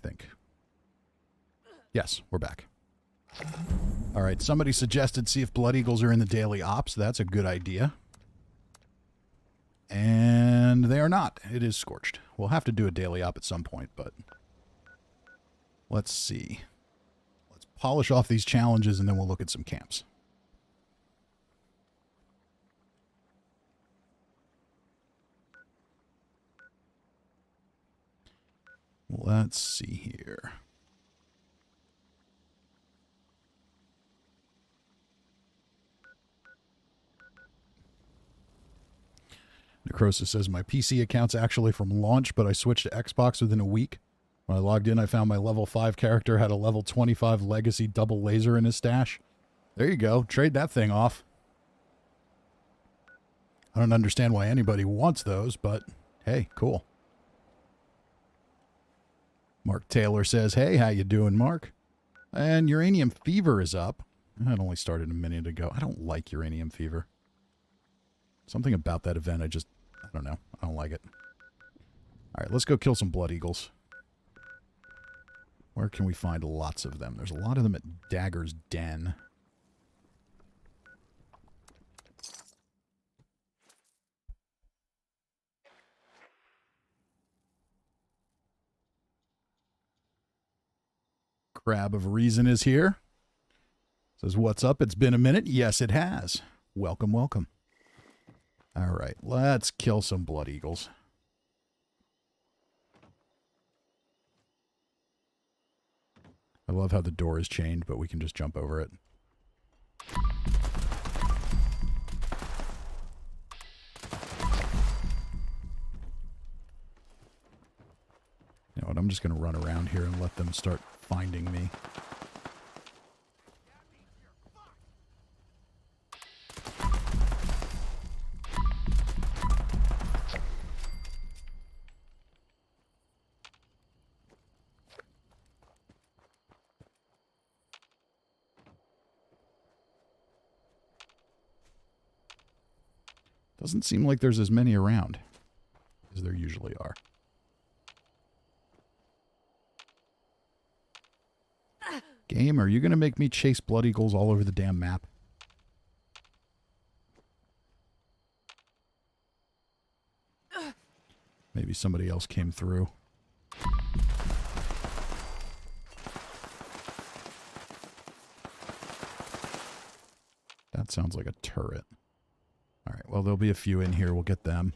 think. Yes, we're back. All right, somebody suggested see if Blood Eagles are in the daily ops. That's a good idea. And they are not. It is scorched. We'll have to do a daily op at some point, but let's see. Let's polish off these challenges, and then we'll look at some camps. Let's see here. Necrosis says, my PC account's actually from launch, but I switched to Xbox within a week. When I logged in, I found my level 5 character had a level 25 legacy double laser in his stash. There you go. Trade that thing off. I don't understand why anybody wants those, but hey, cool. Mark Taylor says, hey, how you doing, Mark? And Uranium Fever is up. That only started a minute ago. I don't like Uranium Fever. Something about that event, I don't know. I don't like it. All right, let's go kill some Blood Eagles. Where can we find lots of them? There's a lot of them at Dagger's Den. Crab of Reason is here. Says, what's up? It's been a minute. Yes, it has. Welcome, welcome. All right, let's kill some Blood Eagles. I love how the door is chained, but we can just jump over it. You know what, I'm just going to run around here and let them start finding me. Doesn't seem like there's as many around as there usually are. Game, are you going to make me chase Blood Eagles all over the damn map? Maybe somebody else came through. That sounds like a turret. All right, well, there'll be a few in here. We'll get them.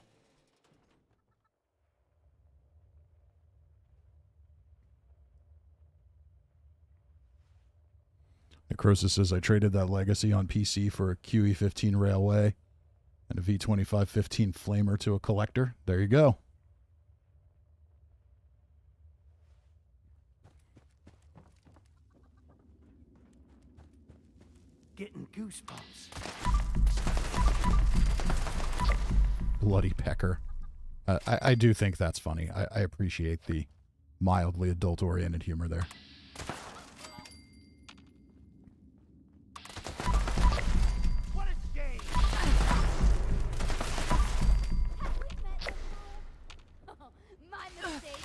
Necrosis says, I traded that Legacy on PC for a QE15 Railway and a V2515 Flamer to a collector. There you go. Getting goosebumps. Bloody Pecker. I do think that's funny. I appreciate the mildly adult-oriented humor there. What a game! My mistake.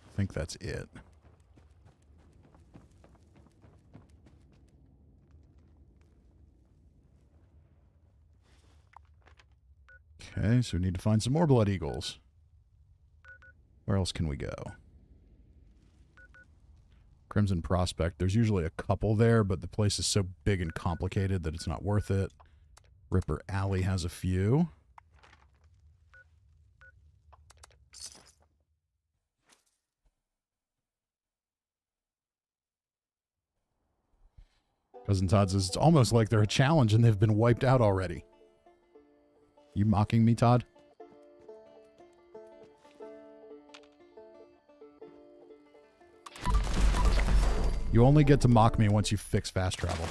I think that's it. Okay, so we need to find some more Blood Eagles. Where else can we go? Crimson Prospect. There's usually a couple there, but the place is so big and complicated that it's not worth it. Ripper Alley has a few. Cousin Todd says, it's almost like they're a challenge and they've been wiped out already. You mocking me, Todd? You only get to mock me once you fix fast travel.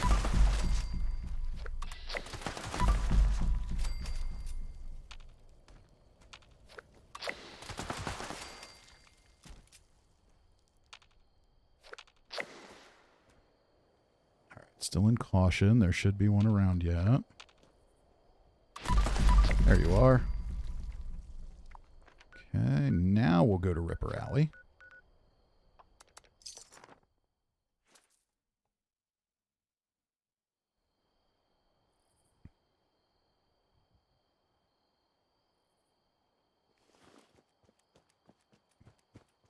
Still in caution. There should be one around yet. There you are. Okay, now we'll go to Ripper Alley.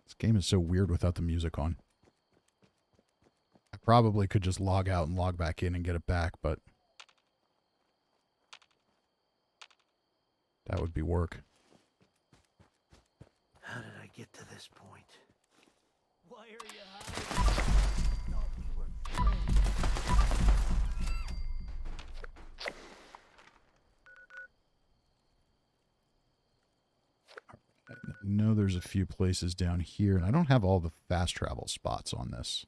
This game is so weird without the music on. I probably could just log out and log back in and get it back, but that would be work. How did I get to this point? Why are you hiding? Thought we were friends. I know there's a few places down here, and I don't have all the fast travel spots on this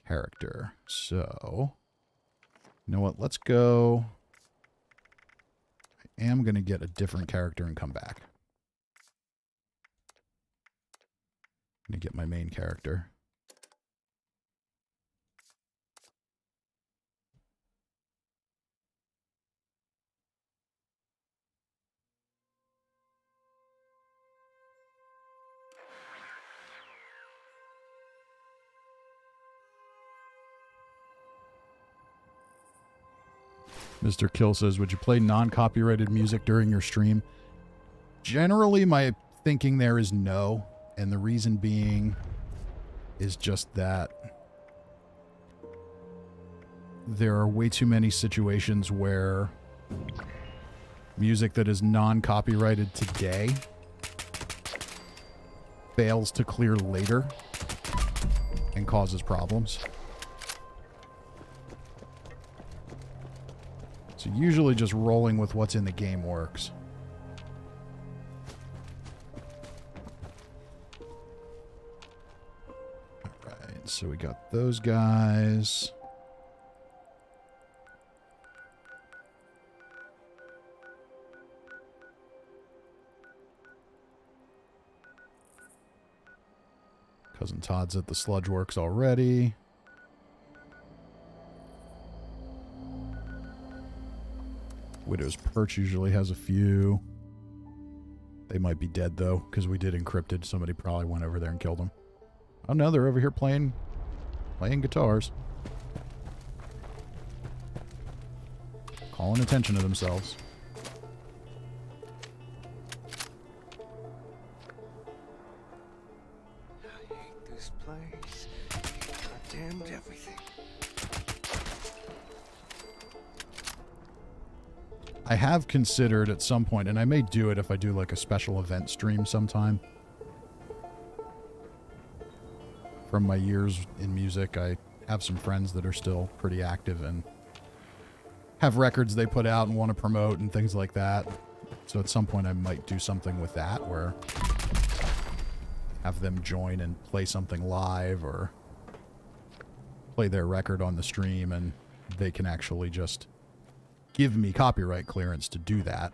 character. So, you know what? Let's go. I am going to get a different character and come back. I'm going to get my main character. Mr. Kill says, would you play non-copyrighted music during your stream? Generally, my thinking there is no. And the reason being is just that there are way too many situations where music that is non-copyrighted today fails to clear later and causes problems. So usually just rolling with what's in the game works. Alright, so we got those guys. Cousin Todd's at the Sludge Works already. Widow's Perch usually has a few. They might be dead, though, because we did encrypted. Somebody probably went over there and killed them. Oh, no, they're over here playing guitars. Calling attention to themselves. I hate this place. Goddamn everything. I have considered at some point, and I may do it if I do like a special event stream sometime. From my years in music, I have some friends that are still pretty active and have records they put out and want to promote and things like that. So at some point I might do something with that where have them join and play something live or play their record on the stream, and they can actually just give me copyright clearance to do that.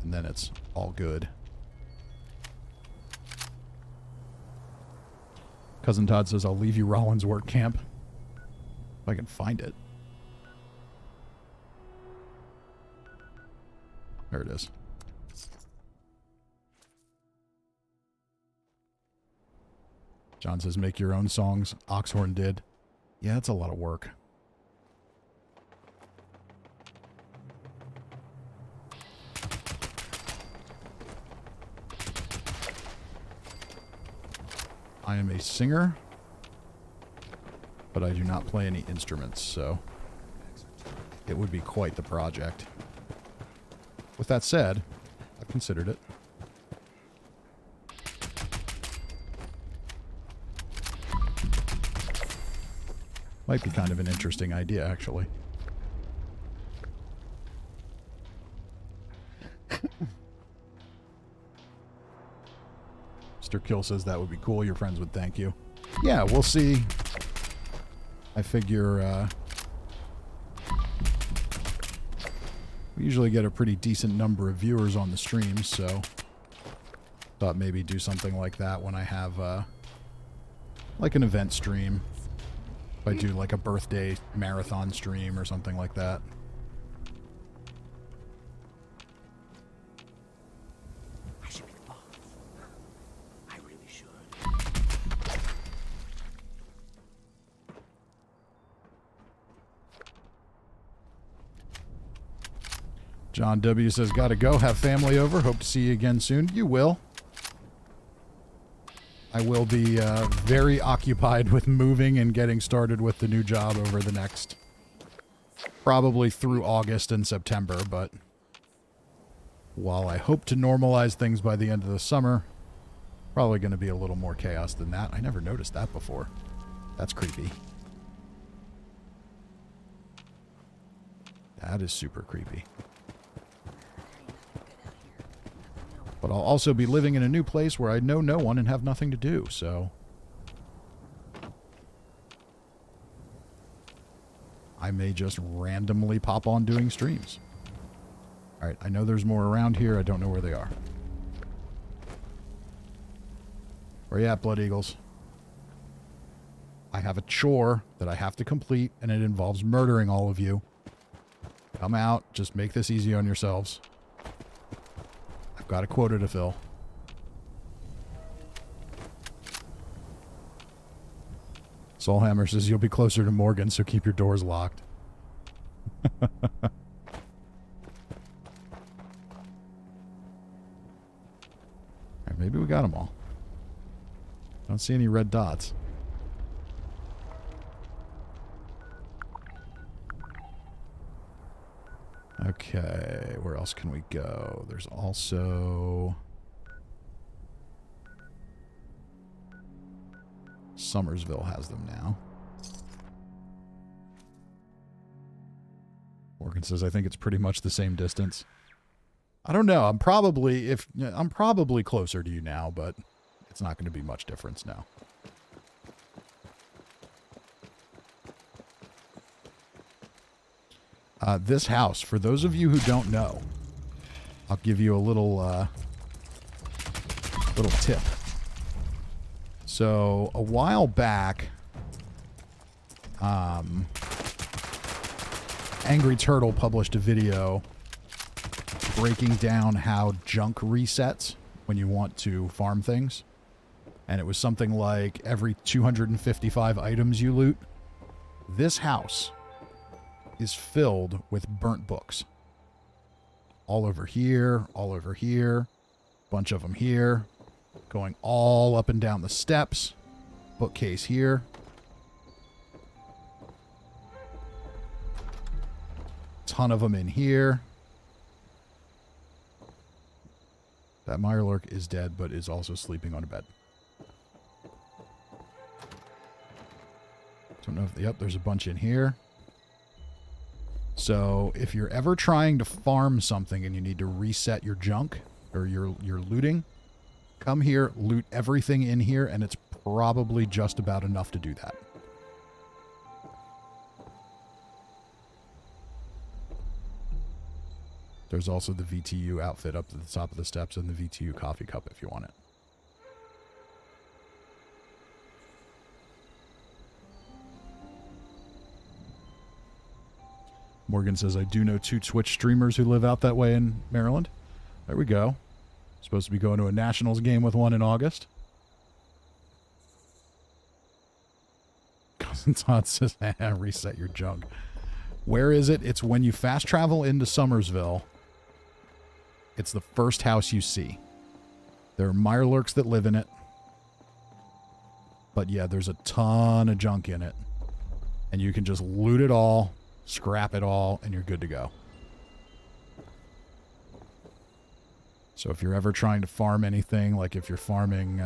And then it's all good. Cousin Todd says, I'll leave you Rollins work camp. If I can find it. There it is. John says, make your own songs. Oxhorn did. Yeah, it's a lot of work. I am a singer, but I do not play any instruments, so it would be quite the project. With that said, I've considered it. Might be kind of an interesting idea, actually. Mr. Kill says that would be cool. Your friends would thank you. Yeah, we'll see. I figure we usually get a pretty decent number of viewers on the streams, so thought maybe do something like that when I have like an event stream. If I do like a birthday marathon stream or something like that. I should be the boss. I really should. John W. says, gotta go. Have family over. Hope to see you again soon. You will. I will be very occupied with moving and getting started with the new job over the next, probably through August and September, but while I hope to normalize things by the end of the summer, probably going to be a little more chaos than that. I never noticed that before. That's creepy. That is super creepy. But I'll also be living in a new place where I know no one and have nothing to do, so I may just randomly pop on doing streams. Alright, I know there's more around here. I don't know where they are. Where you at, Blood Eagles? I have a chore that I have to complete, and it involves murdering all of you. Come out. Just make this easy on yourselves. Got a quota to fill. Soulhammer says you'll be closer to Morgan, so keep your doors locked. Alright, maybe we got them all. Don't see any red dots. Okay, where else can we go? There's also Summersville has them now. Morgan says I think it's pretty much the same distance. I don't know. I'm probably closer to you now, but it's not going to be much difference now. This house, for those of you who don't know, I'll give you a little tip. So a while back, Angry Turtle published a video breaking down how junk resets when you want to farm things. And it was something like every 255 items you loot. This house is filled with burnt books. All over here, bunch of them here, going all up and down the steps, bookcase here. Ton of them in here. That Mirelurk is dead, but is also sleeping on a bed. Don't know if, yep, there's a bunch in here. So if you're ever trying to farm something and you need to reset your junk or your looting, come here, loot everything in here, and it's probably just about enough to do that. There's also the VTU outfit up to the top of the steps and the VTU coffee cup if you want it. Morgan says, I do know 2 Twitch streamers who live out that way in Maryland. There we go. Supposed to be going to a Nationals game with one in August. Cousin Todd says, reset your junk. Where is it? It's when you fast travel into Summersville. It's the first house you see. There are Mirelurks that live in it. But yeah, there's a ton of junk in it. And you can just loot it all, scrap it all, and you're good to go. So if you're ever trying to farm anything, like if you're farming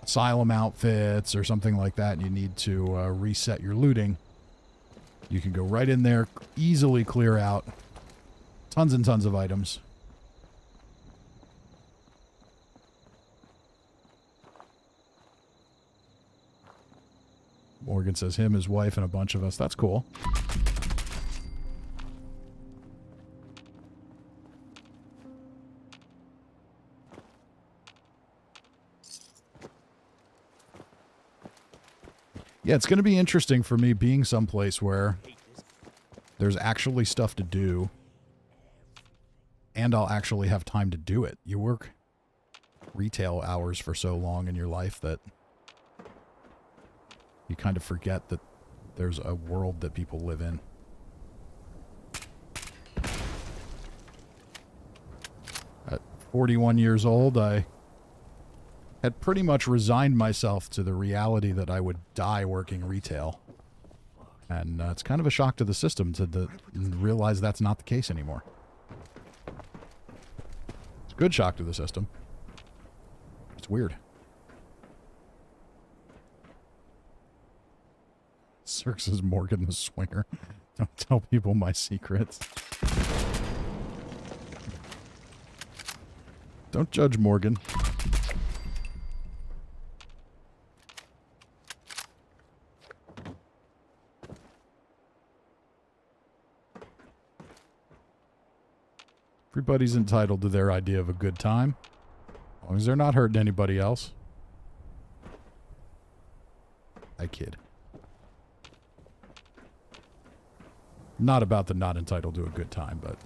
asylum outfits or something like that, and you need to reset your looting, you can go right in there, easily clear out tons and tons of items. Morgan says him, his wife, and a bunch of us. That's cool. Yeah, it's going to be interesting for me being someplace where there's actually stuff to do and I'll actually have time to do it. You work retail hours for so long in your life that you kind of forget that there's a world that people live in. At 41 years old, I had pretty much resigned myself to the reality that I would die working retail. And it's kind of a shock to the system to realize that's not the case anymore. It's a good shock to the system. It's weird. Cirque says Morgan the Swinger. Don't tell people my secrets. Don't judge Morgan. Everybody's entitled to their idea of a good time, as long as they're not hurting anybody else. I kid. Not about the not entitled to a good time, but...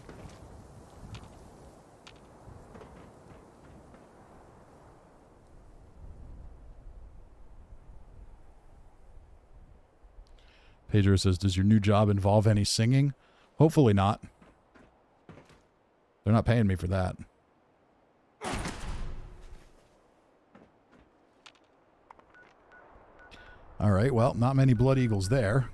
Pedro says, does your new job involve any singing? Hopefully not. They're not paying me for that. All right, well, not many Blood Eagles there.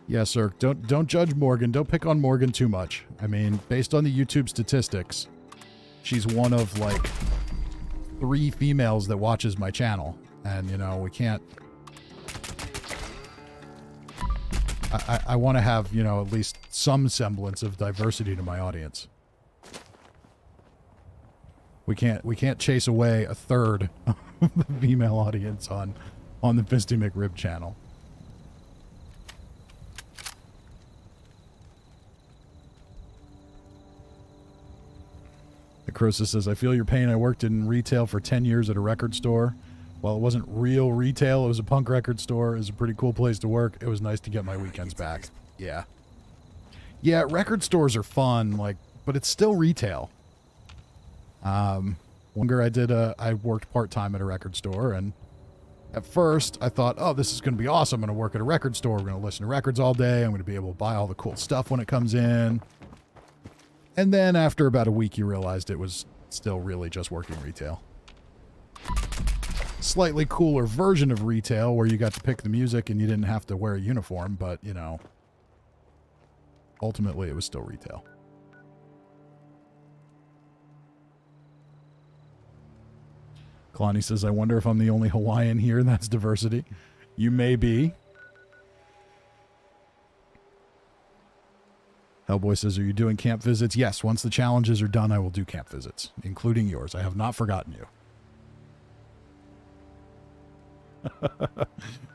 Yeah, sir. Don't judge Morgan. Don't pick on Morgan too much. I mean, based on the YouTube statistics, she's one of, like, 3 females that watches my channel. And, you know, we can't... I want to have, you know, at least some semblance of diversity to my audience. We can't chase away a third of the female audience on the Fisty McRib channel. Croesus says, I feel your pain. I worked in retail for 10 years at a record store. While it wasn't real retail, it was a punk record store. It was a pretty cool place to work. It was nice to get my weekends back. Yeah. Yeah, record stores are fun, like, but it's still retail. One year I worked part-time at a record store, and at first I thought, oh, this is going to be awesome. I'm going to work at a record store. We're going to listen to records all day. I'm going to be able to buy all the cool stuff when it comes in. And then after about a week, you realized it was still really just working retail. Slightly cooler version of retail where you got to pick the music and you didn't have to wear a uniform, but, you know, ultimately it was still retail. Kalani says, I wonder if I'm the only Hawaiian here. That's diversity. You may be. Hellboy says, are you doing camp visits? Yes, once the challenges are done, I will do camp visits, including yours. I have not forgotten you.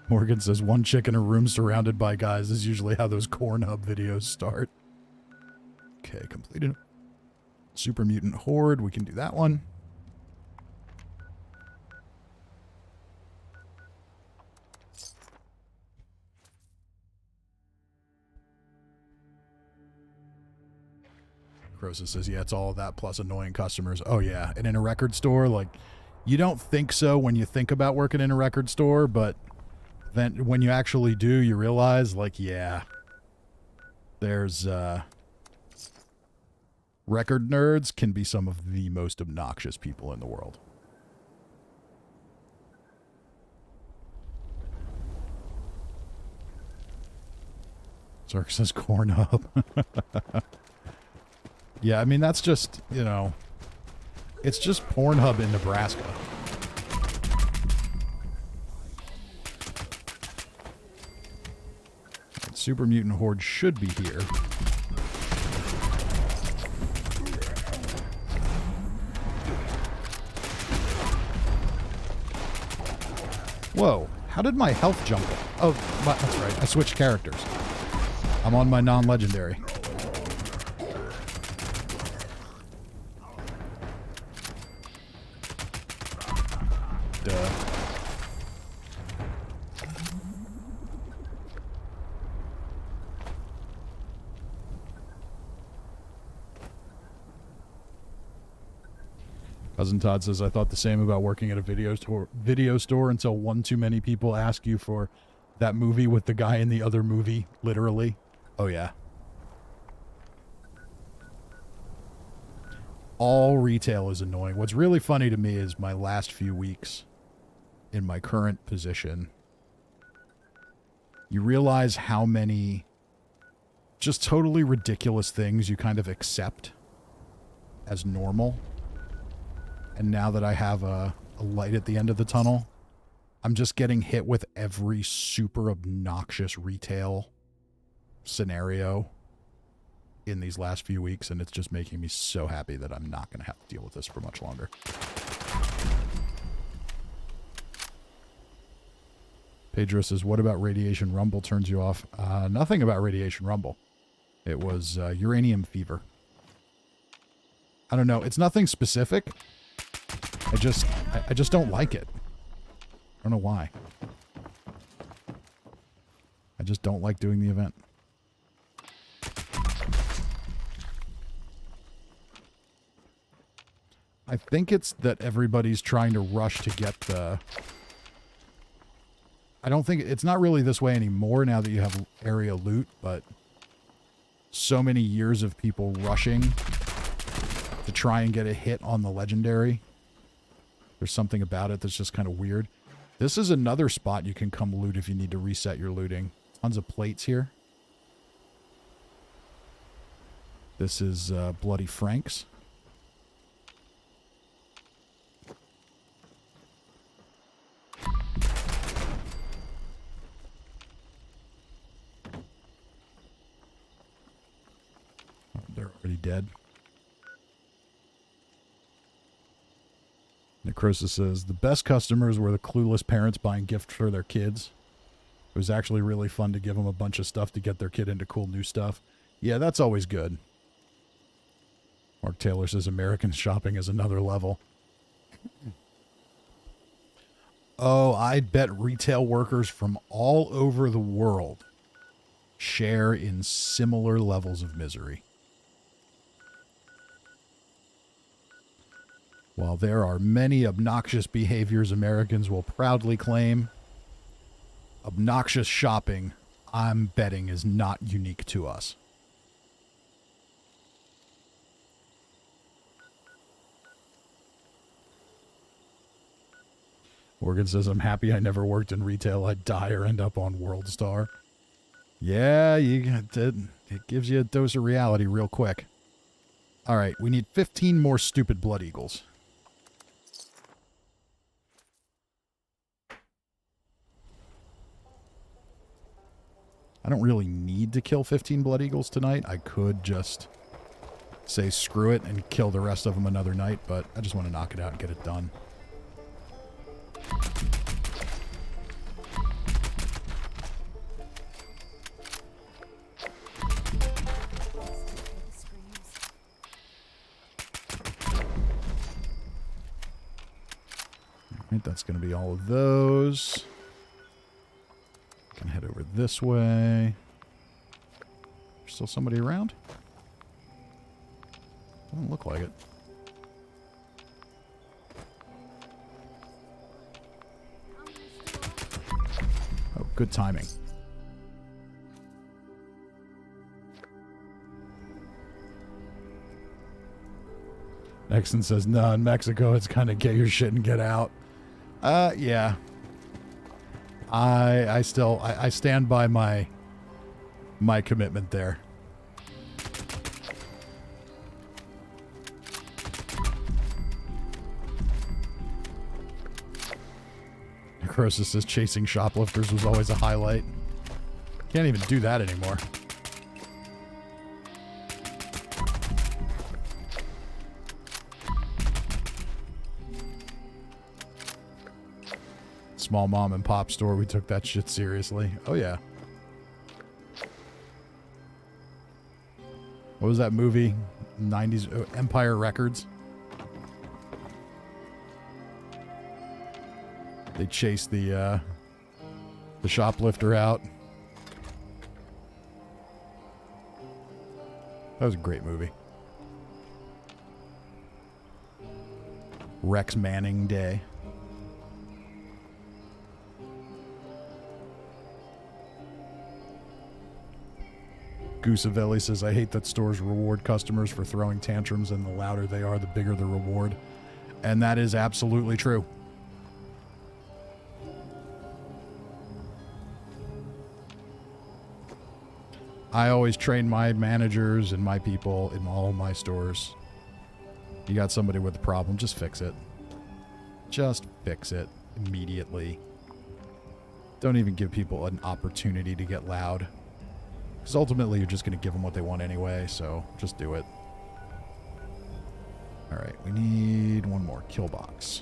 Morgan says, one chick in a room surrounded by guys is usually how those Cornhub videos start. Okay, completed. Super Mutant Horde, we can do that one. Croesus says, yeah, it's all of that plus annoying customers. Oh, yeah. And in a record store, like, you don't think so when you think about working in a record store, but then when you actually do, you realize, like, yeah, there's, record nerds can be some of the most obnoxious people in the world. Zark says Cornhub. Yeah, I mean, that's just, you know, it's just Pornhub in Nebraska. Super Mutant Horde should be here. Whoa, how did my health jump? Oh, that's right. I switched characters. I'm on my non-legendary. Duh. Cousin Todd says, I thought the same about working at a video store until one too many people ask you for that movie with the guy in the other movie, literally. Oh, yeah. All retail is annoying. What's really funny to me is my last few weeks in my current position. You realize how many just totally ridiculous things you kind of accept as normal. And now that I have a light at the end of the tunnel, I'm just getting hit with every super obnoxious retail scenario in these last few weeks, and it's just making me so happy that I'm not going to have to deal with this for much longer. Pedro says, what about Radiation Rumble turns you off? Nothing about Radiation Rumble. It was uranium fever. I don't know. It's nothing specific. I just don't like it. I don't know why. I just don't like doing the event. I think it's that everybody's trying to rush to get the... I don't think... It's not really this way anymore now that you have area loot, but so many years of people rushing to try and get a hit on the legendary. There's something about it that's just kind of weird. This is another spot you can come loot if you need to reset your looting. Tons of plates here. This is Bloody Frank's. Oh, they're already dead. Necrosis says, the best customers were the clueless parents buying gifts for their kids. It was actually really fun to give them a bunch of stuff to get their kid into cool new stuff. Yeah, that's always good. Mark Taylor says, American shopping is another level. Oh, I bet retail workers from all over the world share in similar levels of misery. While there are many obnoxious behaviors Americans will proudly claim, obnoxious shopping, I'm betting, is not unique to us. Morgan says, I'm happy I never worked in retail. I'd die or end up on World Star. Yeah, it gives you a dose of reality real quick. All right, we need 15 more stupid Blood Eagles. I don't really need to kill 15 Blood Eagles tonight. I could just say screw it and kill the rest of them another night, but I just want to knock it out and get it done. Alright, that's going to be all of those. Can head over this way. There's still somebody around? Doesn't look like it. Oh, good timing. Nexon says, no, in Mexico, it's kind of get your shit and get out. Yeah. I stand by my commitment there. Necrosis says chasing shoplifters was always a highlight. Can't even do that anymore. Small mom and pop store. We took that shit seriously. Oh, yeah. What was that movie? 90s Empire Records. They chased the shoplifter out. That was a great movie. Rex Manning Day. Goosevelli says, I hate that stores reward customers for throwing tantrums, and the louder they are, the bigger the reward. And that is absolutely true. I always train my managers and my people in all my stores. You got somebody with a problem, just fix it. Just fix it immediately. Don't even give people an opportunity to get loud. Because ultimately, you're just going to give them what they want anyway, so just do it. Alright, we need one more kill box.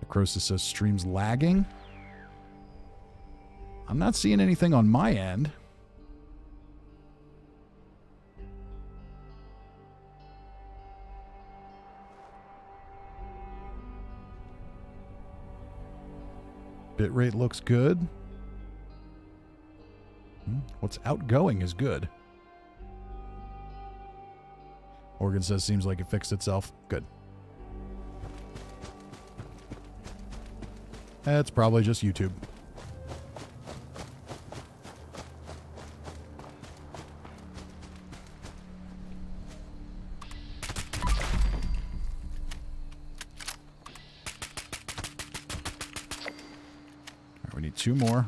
Necrosis says stream's lagging. I'm not seeing anything on my end. Bitrate looks good. What's outgoing is good. Morgan says, seems like it fixed itself. Good. It's probably just YouTube. We need two more.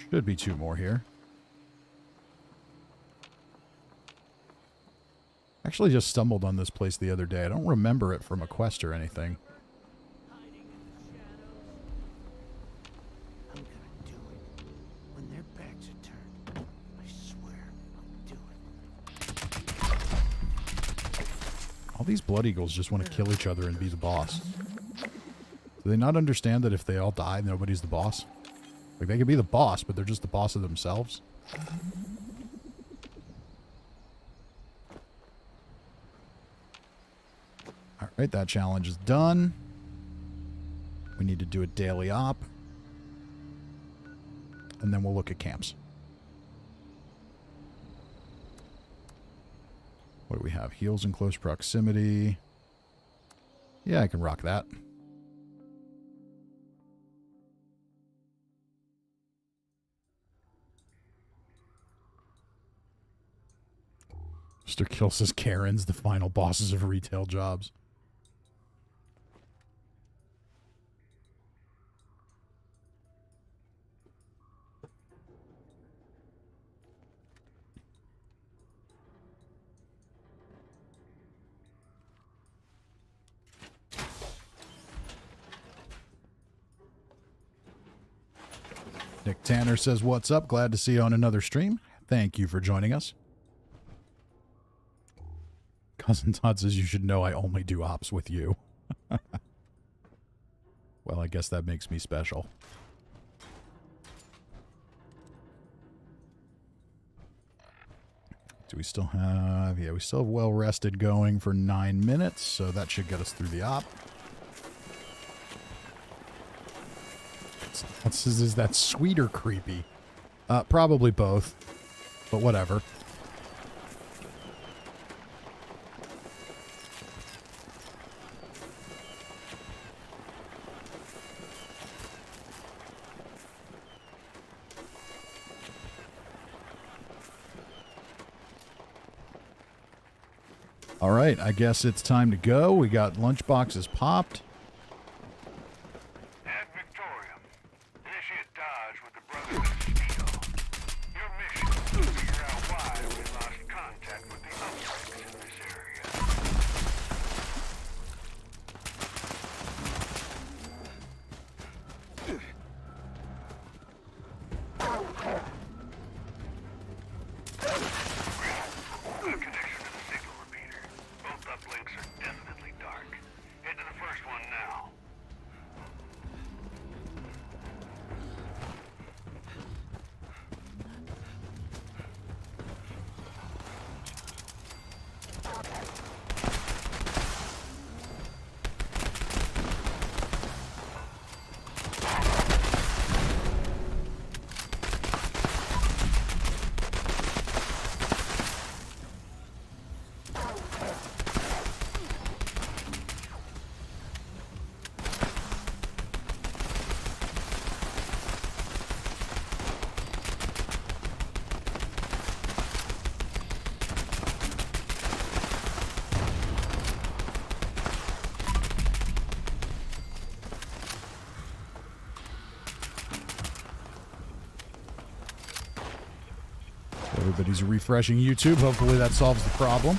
Should be two more here. Actually just stumbled on this place the other day. I don't remember it from a quest or anything. I'm gonna do it. When their backs are turned, I swear I'll do it. All these Blood Eagles just want to kill each other and be the boss. Do they not understand that if they all die, nobody's the boss? Like, they could be the boss, but they're just the boss of themselves. Alright, that challenge is done. We need to do a daily op. And then we'll look at camps. What do we have? Heals in close proximity. Yeah, I can rock that. Mr. Kill says Karen's the final bosses of retail jobs. Nick Tanner says, what's up? Glad to see you on another stream. Thank you for joining us. Cousin Todd says, you should know I only do ops with you. Well, I guess that makes me special. Do we still have... Yeah, we still have well rested going for 9 minutes, so that should get us through the op. Is that sweet or creepy? Probably both, but whatever. All right, I guess it's time to go. We got lunchboxes popped. At Victoria, initiate Dodge with the Brotherhood Steel. Your mission is to figure out why we lost contact with the outbreaks in this area. Good connection to the signal repeater. Both uplinks are definitely dark. Head to the first one Everybody's refreshing YouTube. Hopefully that solves the problem.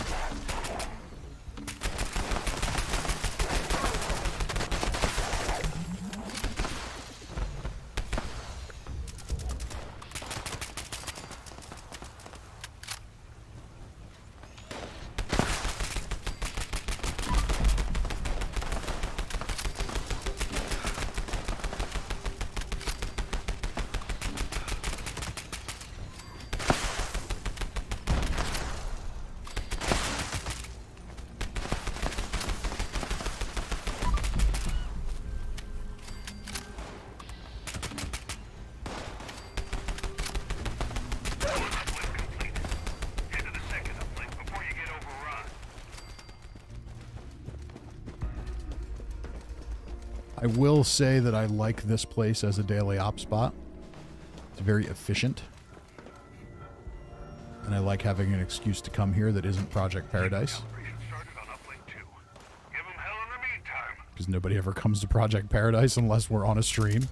I will say that I like this place as a daily op spot. It's very efficient. And I like having an excuse to come here that isn't Project Paradise. Because nobody ever comes to Project Paradise unless we're on a stream.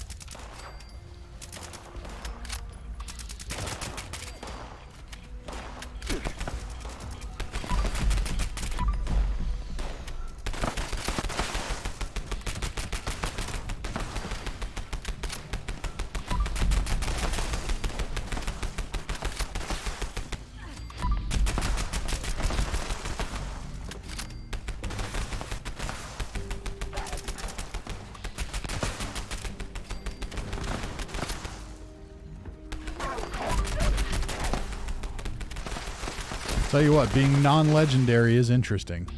Tell you what, being non-legendary is interesting.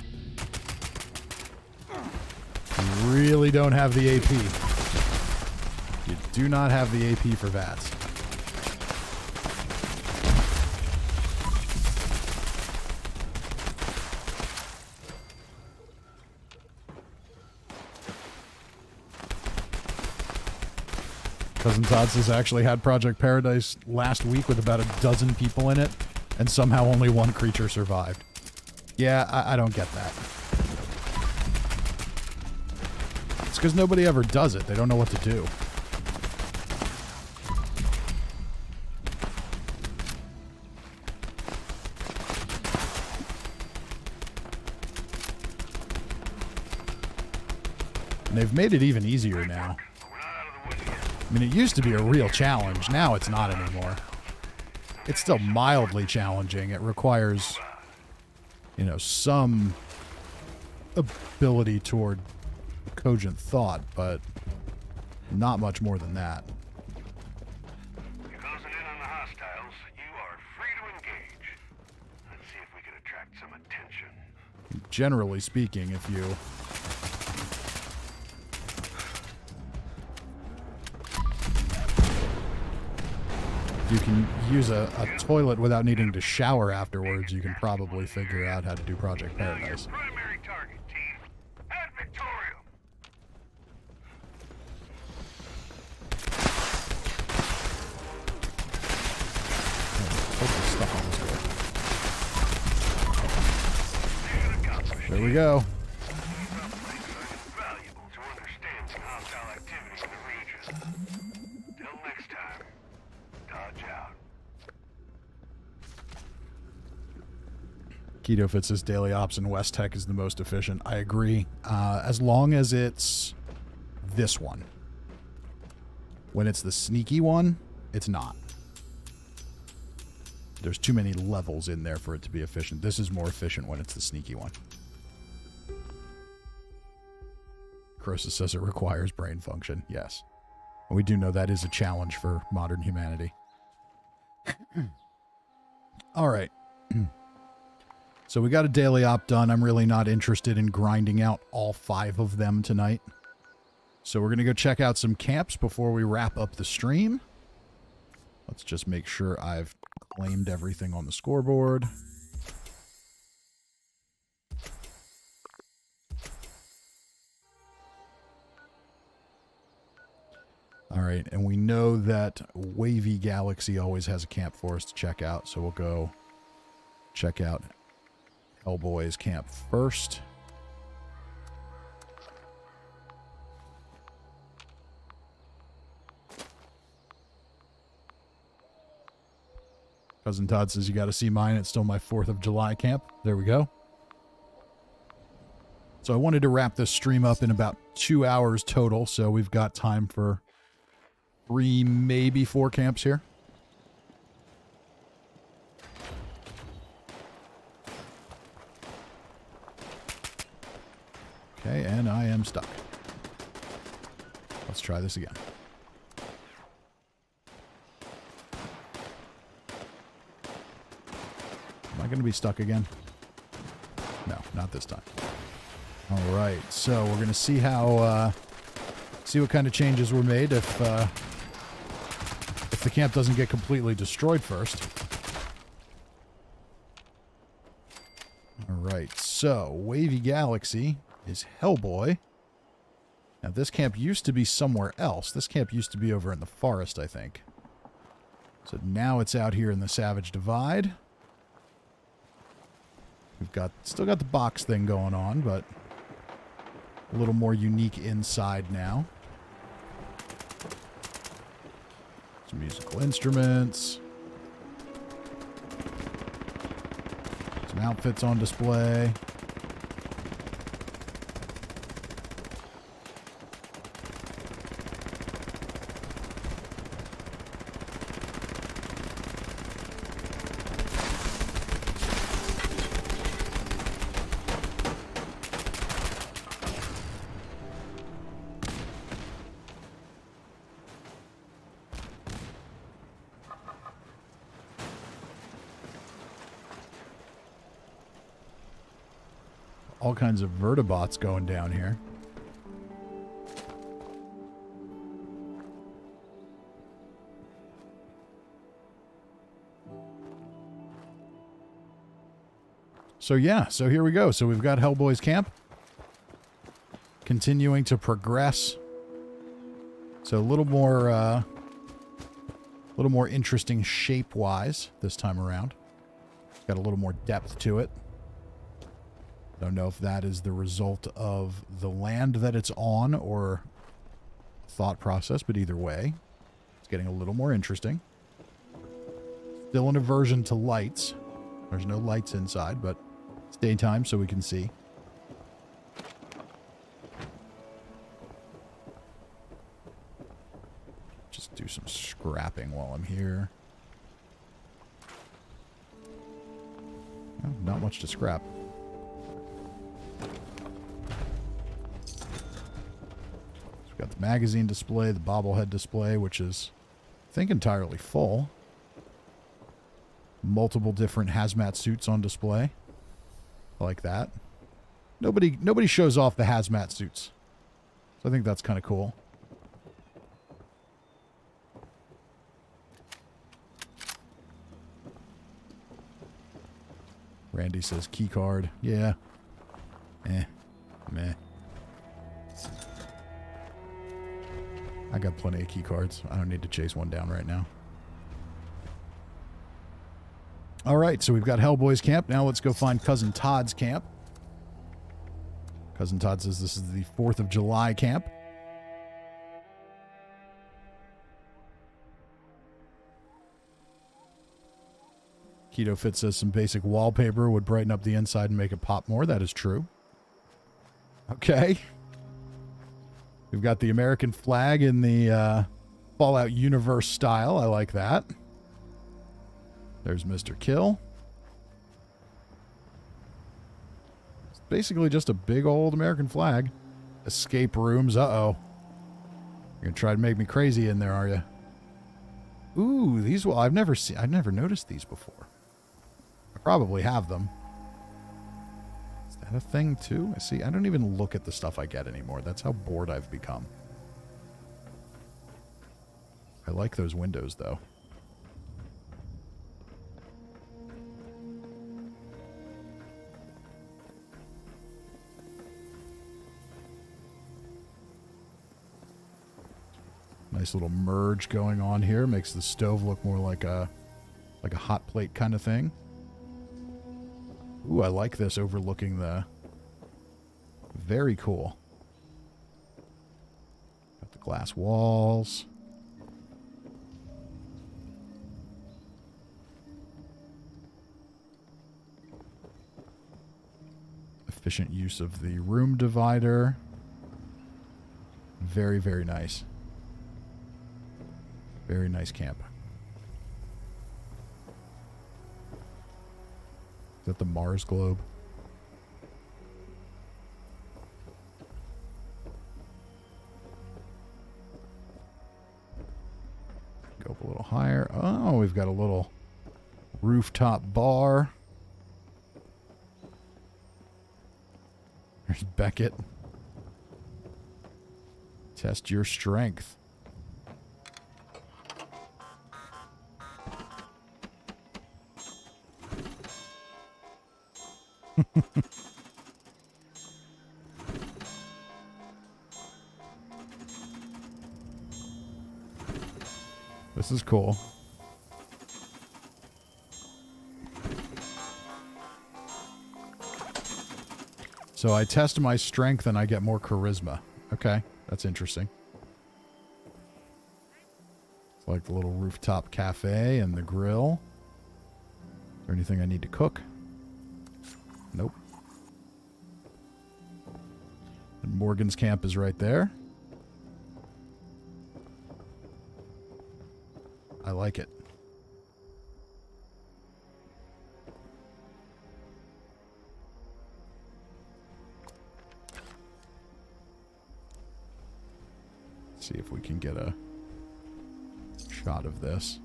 You really don't have the AP. You do not have the AP for VATS. Cousin Todd says actually had Project Paradise last week with about 12 people in it. And somehow only one creature survived. Yeah, I don't get that. It's because nobody ever does it. They don't know what to do. And they've made it even easier now. I mean, it used to be a real challenge. Now it's not anymore. It's still mildly challenging. It requires, you know, some ability toward cogent thought, but not much more than that. You're closing in on the hostiles. You are free to engage. Let's see if we can attract some attention. Generally speaking, if you... you can use a toilet without needing to shower afterwards, you can probably figure out how to do Project Paradise. Primary target, team. Ad Victorium. There we go. Valuable to understand some hostile activity in the region. Till next time. Dodge out. Keto Fit says daily ops in West Tech is the most efficient. I agree. As long as it's this one. When it's the sneaky one, it's not. There's too many levels in there for it to be efficient. This is more efficient when it's the sneaky one. Croesus says it requires brain function. Yes. And we do know that is a challenge for modern humanity. All right. So we got a daily op done. I'm really not interested in grinding out all 5 of them tonight. So we're going to go check out some camps before we wrap up the stream. Let's just make sure I've claimed everything on the scoreboard. All right, and we know that Wavy Galaxy always has a camp for us to check out, so we'll go check out Hellboy's camp first. Cousin Todd says you got to see mine. It's still my 4th of July camp. There we go. So I wanted to wrap this stream up in about 2 hours total. So we've got time for 3, maybe 4 camps here. Okay, and I am stuck. Let's try this again. Am I going to be stuck again? No, not this time. All right, so we're going to see how, see what kind of changes were made if the camp doesn't get completely destroyed first. All right, so Wavy Galaxy is Hellboy. Now, this camp used to be somewhere else. This camp used to be over in the forest, I think. So now it's out here in the Savage Divide. We've still got the box thing going on, but a little more unique inside now. Some musical instruments. Some outfits on display. All kinds of vertibots going down here. So yeah, so here we go. So we've got Hellboy's camp continuing to progress. So a little more interesting shape-wise this time around. Got a little more depth to it. Don't know if that is the result of the land that it's on or thought process, but either way, it's getting a little more interesting. Still an aversion to lights. There's no lights inside, but it's daytime, so we can see. Just do some scrapping while I'm here. Oh, not much to scrap. Got the magazine display, the bobblehead display, which is, I think, entirely full. Multiple different hazmat suits on display. I like that. Nobody shows off the hazmat suits. So I think that's kind of cool. Randy says key card. Yeah. Meh. I got plenty of key cards. I don't need to chase one down right now. All right, so we've got Hellboy's camp. Now let's go find Cousin Todd's camp. Cousin Todd says this is the 4th of July camp. Keto Fit says some basic wallpaper would brighten up the inside and make it pop more. That is true. Okay. We've got the American flag in the Fallout universe style. I like that. There's Mr. Kill. It's basically just a big old American flag. Escape rooms. Uh-oh. You're going to try to make me crazy in there, are you? Ooh, these. Well, I've never noticed these before. I probably have them. That a thing too? See, I don't even look at the stuff I get anymore. That's how bored I've become. I like those windows, though. Nice little merge going on here. Makes the stove look more like a hot plate kind of thing. Ooh, I like this overlooking the... Very cool. Got the glass walls. Efficient use of the room divider. Very, very nice. Very nice camp. Is that the Mars globe? Go up a little higher. Oh, we've got a little rooftop bar. There's Beckett. Test your strength. This is cool. So I test my strength and I get more charisma. Okay, that's interesting. It's like the little rooftop cafe and the grill. Is there anything I need to cook? Nope. And Morgan's camp is right there. I like it. See if we can get a shot of this.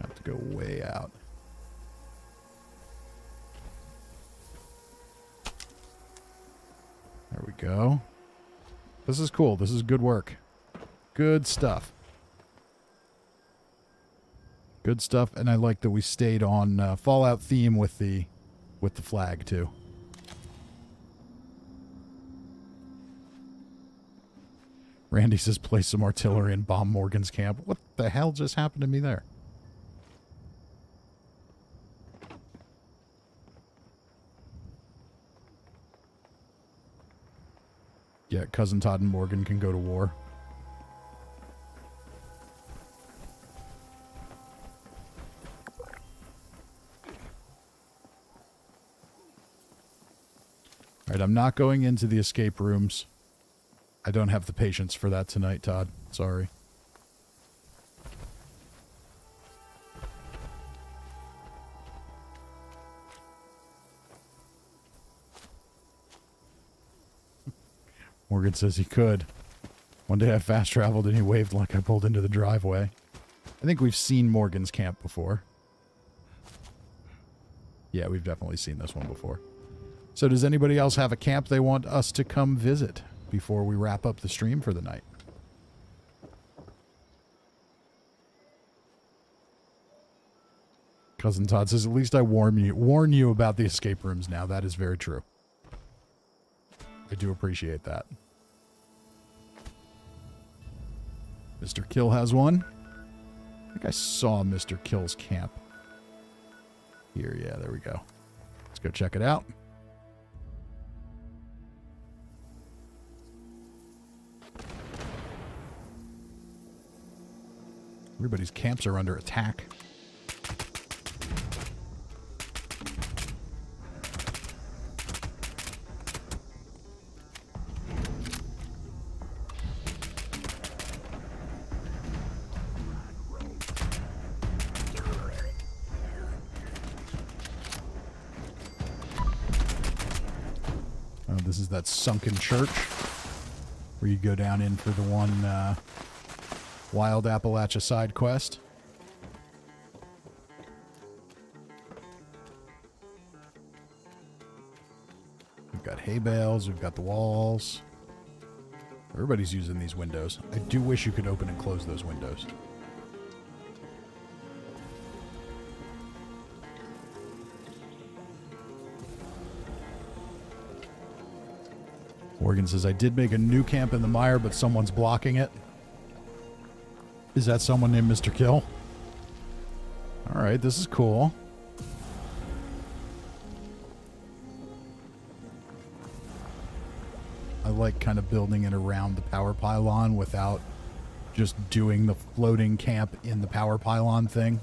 Have to go way out. There we go. This is cool. This is good work. Good stuff. Good stuff, and I like that we stayed on Fallout theme with the flag too. Randy says place some artillery and bomb Morgan's camp. What the hell just happened to me there? Yeah, Cousin Todd and Morgan can go to war. Alright, I'm not going into the escape rooms. I don't have the patience for that tonight, Todd. Sorry. Morgan says he could. One day I fast traveled and he waved like I pulled into the driveway. I think we've seen Morgan's camp before. Yeah, we've definitely seen this one before. So does anybody else have a camp they want us to come visit before we wrap up the stream for the night? Cousin Todd says, at least I warn you about the escape rooms now. That is very true. I do appreciate that. Mr. Kill has one. I think I saw Mr. Kill's camp. Here, yeah, there we go. Let's go check it out. Everybody's camps are under attack. This is that sunken church where you go down in for the one Wild Appalachia side quest. We've got hay bales, we've got the walls. Everybody's using these windows. I do wish you could open and close those windows. Morgan says, I did make a new camp in the mire, but someone's blocking it. Is that someone named Mr. Kill? Alright, this is cool. I like kind of building it around the power pylon without just doing the floating camp in the power pylon thing.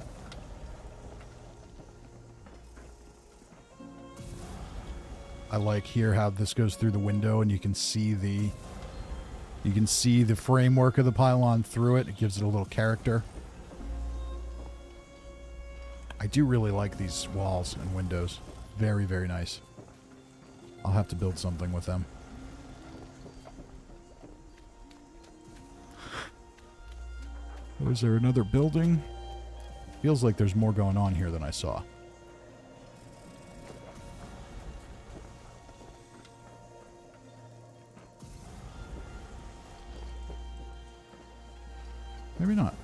I like here how this goes through the window and you can see the framework of the pylon through it. It gives it a little character. I do really like these walls and windows. Very, very nice. I'll have to build something with them. Oh, is there another building? Feels like there's more going on here than I saw. Maybe not.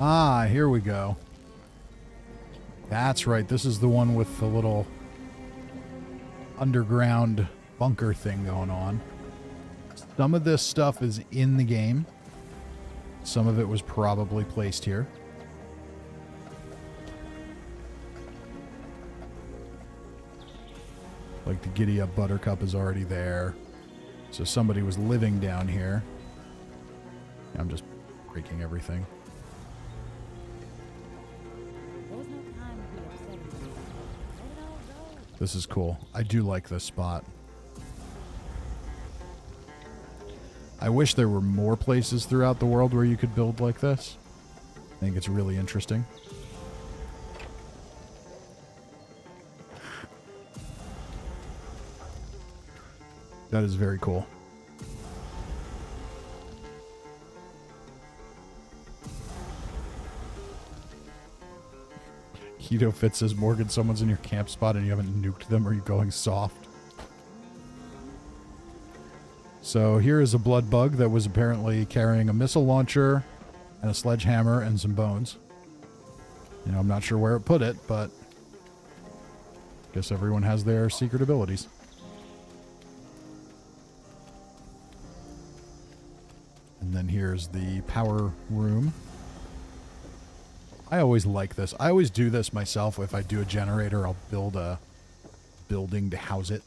Ah, here we go. That's right. This is the one with the little underground bunker thing going on. Some of this stuff is in the game. Some of it was probably placed here. Like the Giddy Up Buttercup is already there. So somebody was living down here. I'm just breaking everything. This is cool. I do like this spot. I wish there were more places throughout the world where you could build like this. I think it's really interesting. That is very cool. Keto Fit says, Morgan, someone's in your camp spot and you haven't nuked them. Are you going soft? So here is a blood bug that was apparently carrying a missile launcher and a sledgehammer and some bones. You know, I'm not sure where it put it, but I guess everyone has their secret abilities. And then here's the power room. I always like this. I always do this myself. If I do a generator, I'll build a building to house it.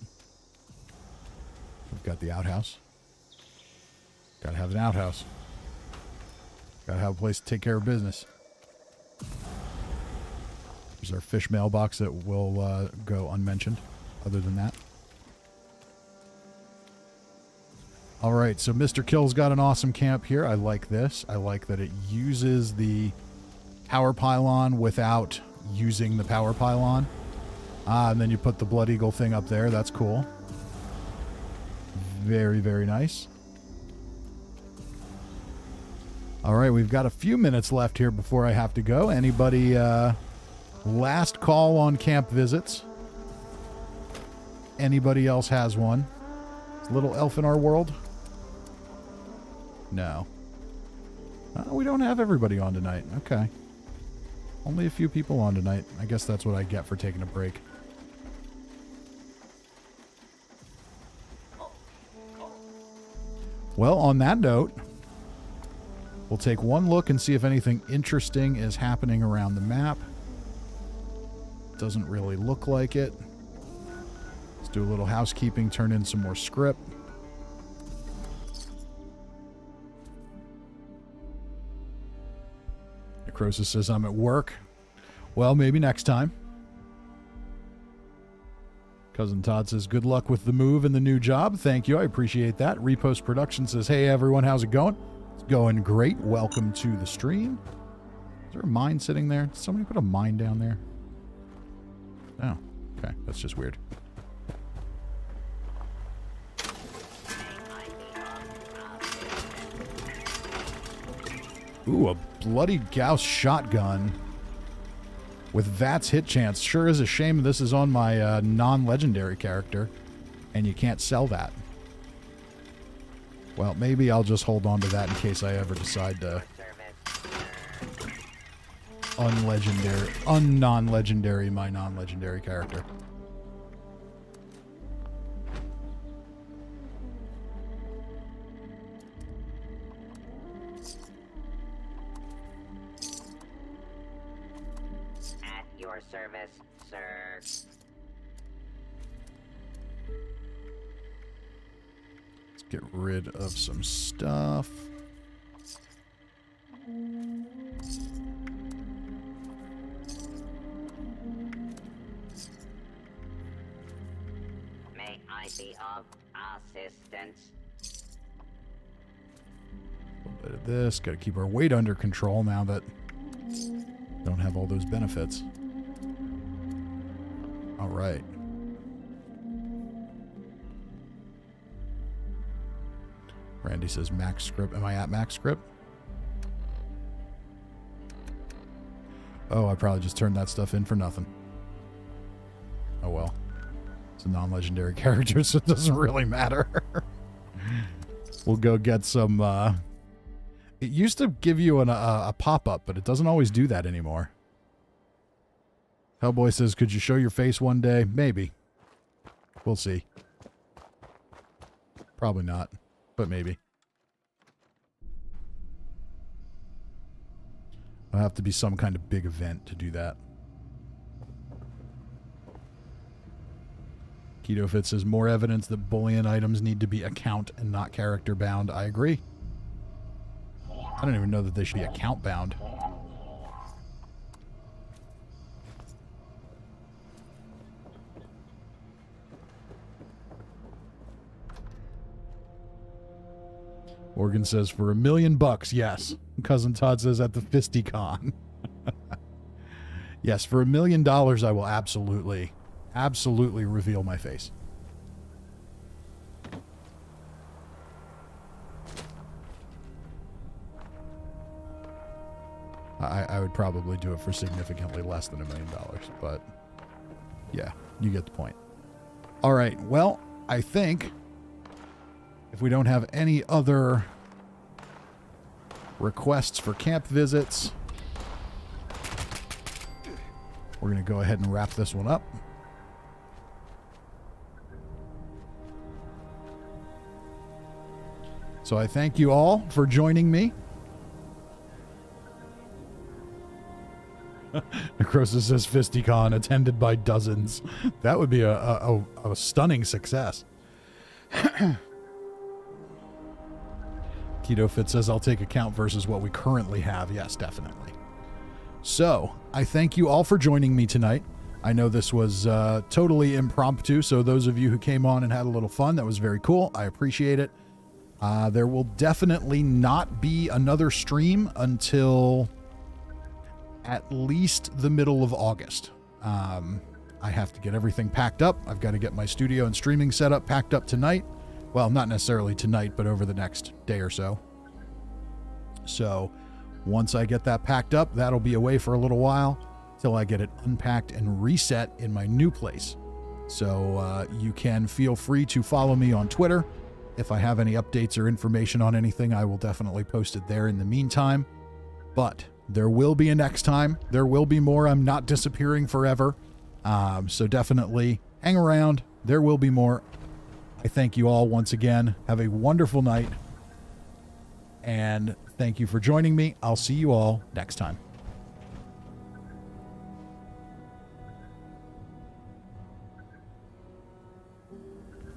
We've got the outhouse. Gotta have an outhouse. Gotta have a place to take care of business. There's our fish mailbox that will go unmentioned. Other than that. All right, so Mr. Kill's got an awesome camp here. I like this. I like that it uses the power pylon without using the power pylon. And then you put the Blood Eagle thing up there. That's cool. Very, very nice. All right, we've got a few minutes left here before I have to go. Anybody, last call on camp visits? Anybody else has one? Is Little Elf in our world? No. We don't have everybody on tonight. Okay. Only a few people on tonight. I guess that's what I get for taking a break. Well, on that note, we'll take one look and see if anything interesting is happening around the map. Doesn't really look like it. Let's do a little housekeeping, turn in some more script. Necrosis says I'm at work. Well, maybe next time. Cousin Todd says, good luck with the move and the new job. Thank you. I appreciate that. Repost Production says, hey, everyone, how's it going? It's going great. Welcome to the stream. Is there a mine sitting there? Did somebody put a mine down there? Oh, okay. That's just weird. Ooh, a bloody Gauss shotgun with VATS hit chance. Sure is a shame this is on my non-legendary character, and you can't sell that. Well, maybe I'll just hold on to that in case I ever decide to non-legendary my non-legendary character. service, sir. Let's get rid of some stuff. May I be of assistance? A little bit of this. Got to keep our weight under control now that don't have all those benefits. All right. Randy says max script. Am I at max script? Oh, I probably just turned that stuff in for nothing. Oh well. It's a non-legendary character, so it doesn't really matter. We'll go get some... It used to give you a pop-up, but it doesn't always do that anymore. Hellboy says, could you show your face one day? Maybe. We'll see. Probably not, but maybe. It'll have to be some kind of big event to do that. Keto Fit says, more evidence that bullion items need to be account and not character bound. I agree. I don't even know that they should be account bound. Morgan says, for $1 million, yes. Cousin Todd says, at the FistyCon. Yes, for $1 million, I will absolutely reveal my face. I would probably do it for significantly less than $1 million, but yeah, you get the point. All right, well, I think if we don't have any other requests for camp visits, we're going to go ahead and wrap this one up. So I thank you all for joining me. Necrosis says FistyCon attended by dozens. That would be a stunning success. Keto Fit says, I'll take account versus what we currently have. Yes, definitely. So, I thank you all for joining me tonight. I know this was totally impromptu, so those of you who came on and had a little fun, that was very cool. I appreciate it. There will definitely not be another stream until at least the middle of August. I have to get everything packed up. I've got to get my studio and streaming setup packed up tonight. Well, not necessarily tonight, but over the next day or so. So once I get that packed up, that'll be away for a little while till I get it unpacked and reset in my new place. So you can feel free to follow me on Twitter. If I have any updates or information on anything, I will definitely post it there in the meantime. But there will be a next time. There will be more. I'm not disappearing forever. So definitely hang around. There will be more. I thank you all once again. Have a wonderful night. And thank you for joining me. I'll see you all next time.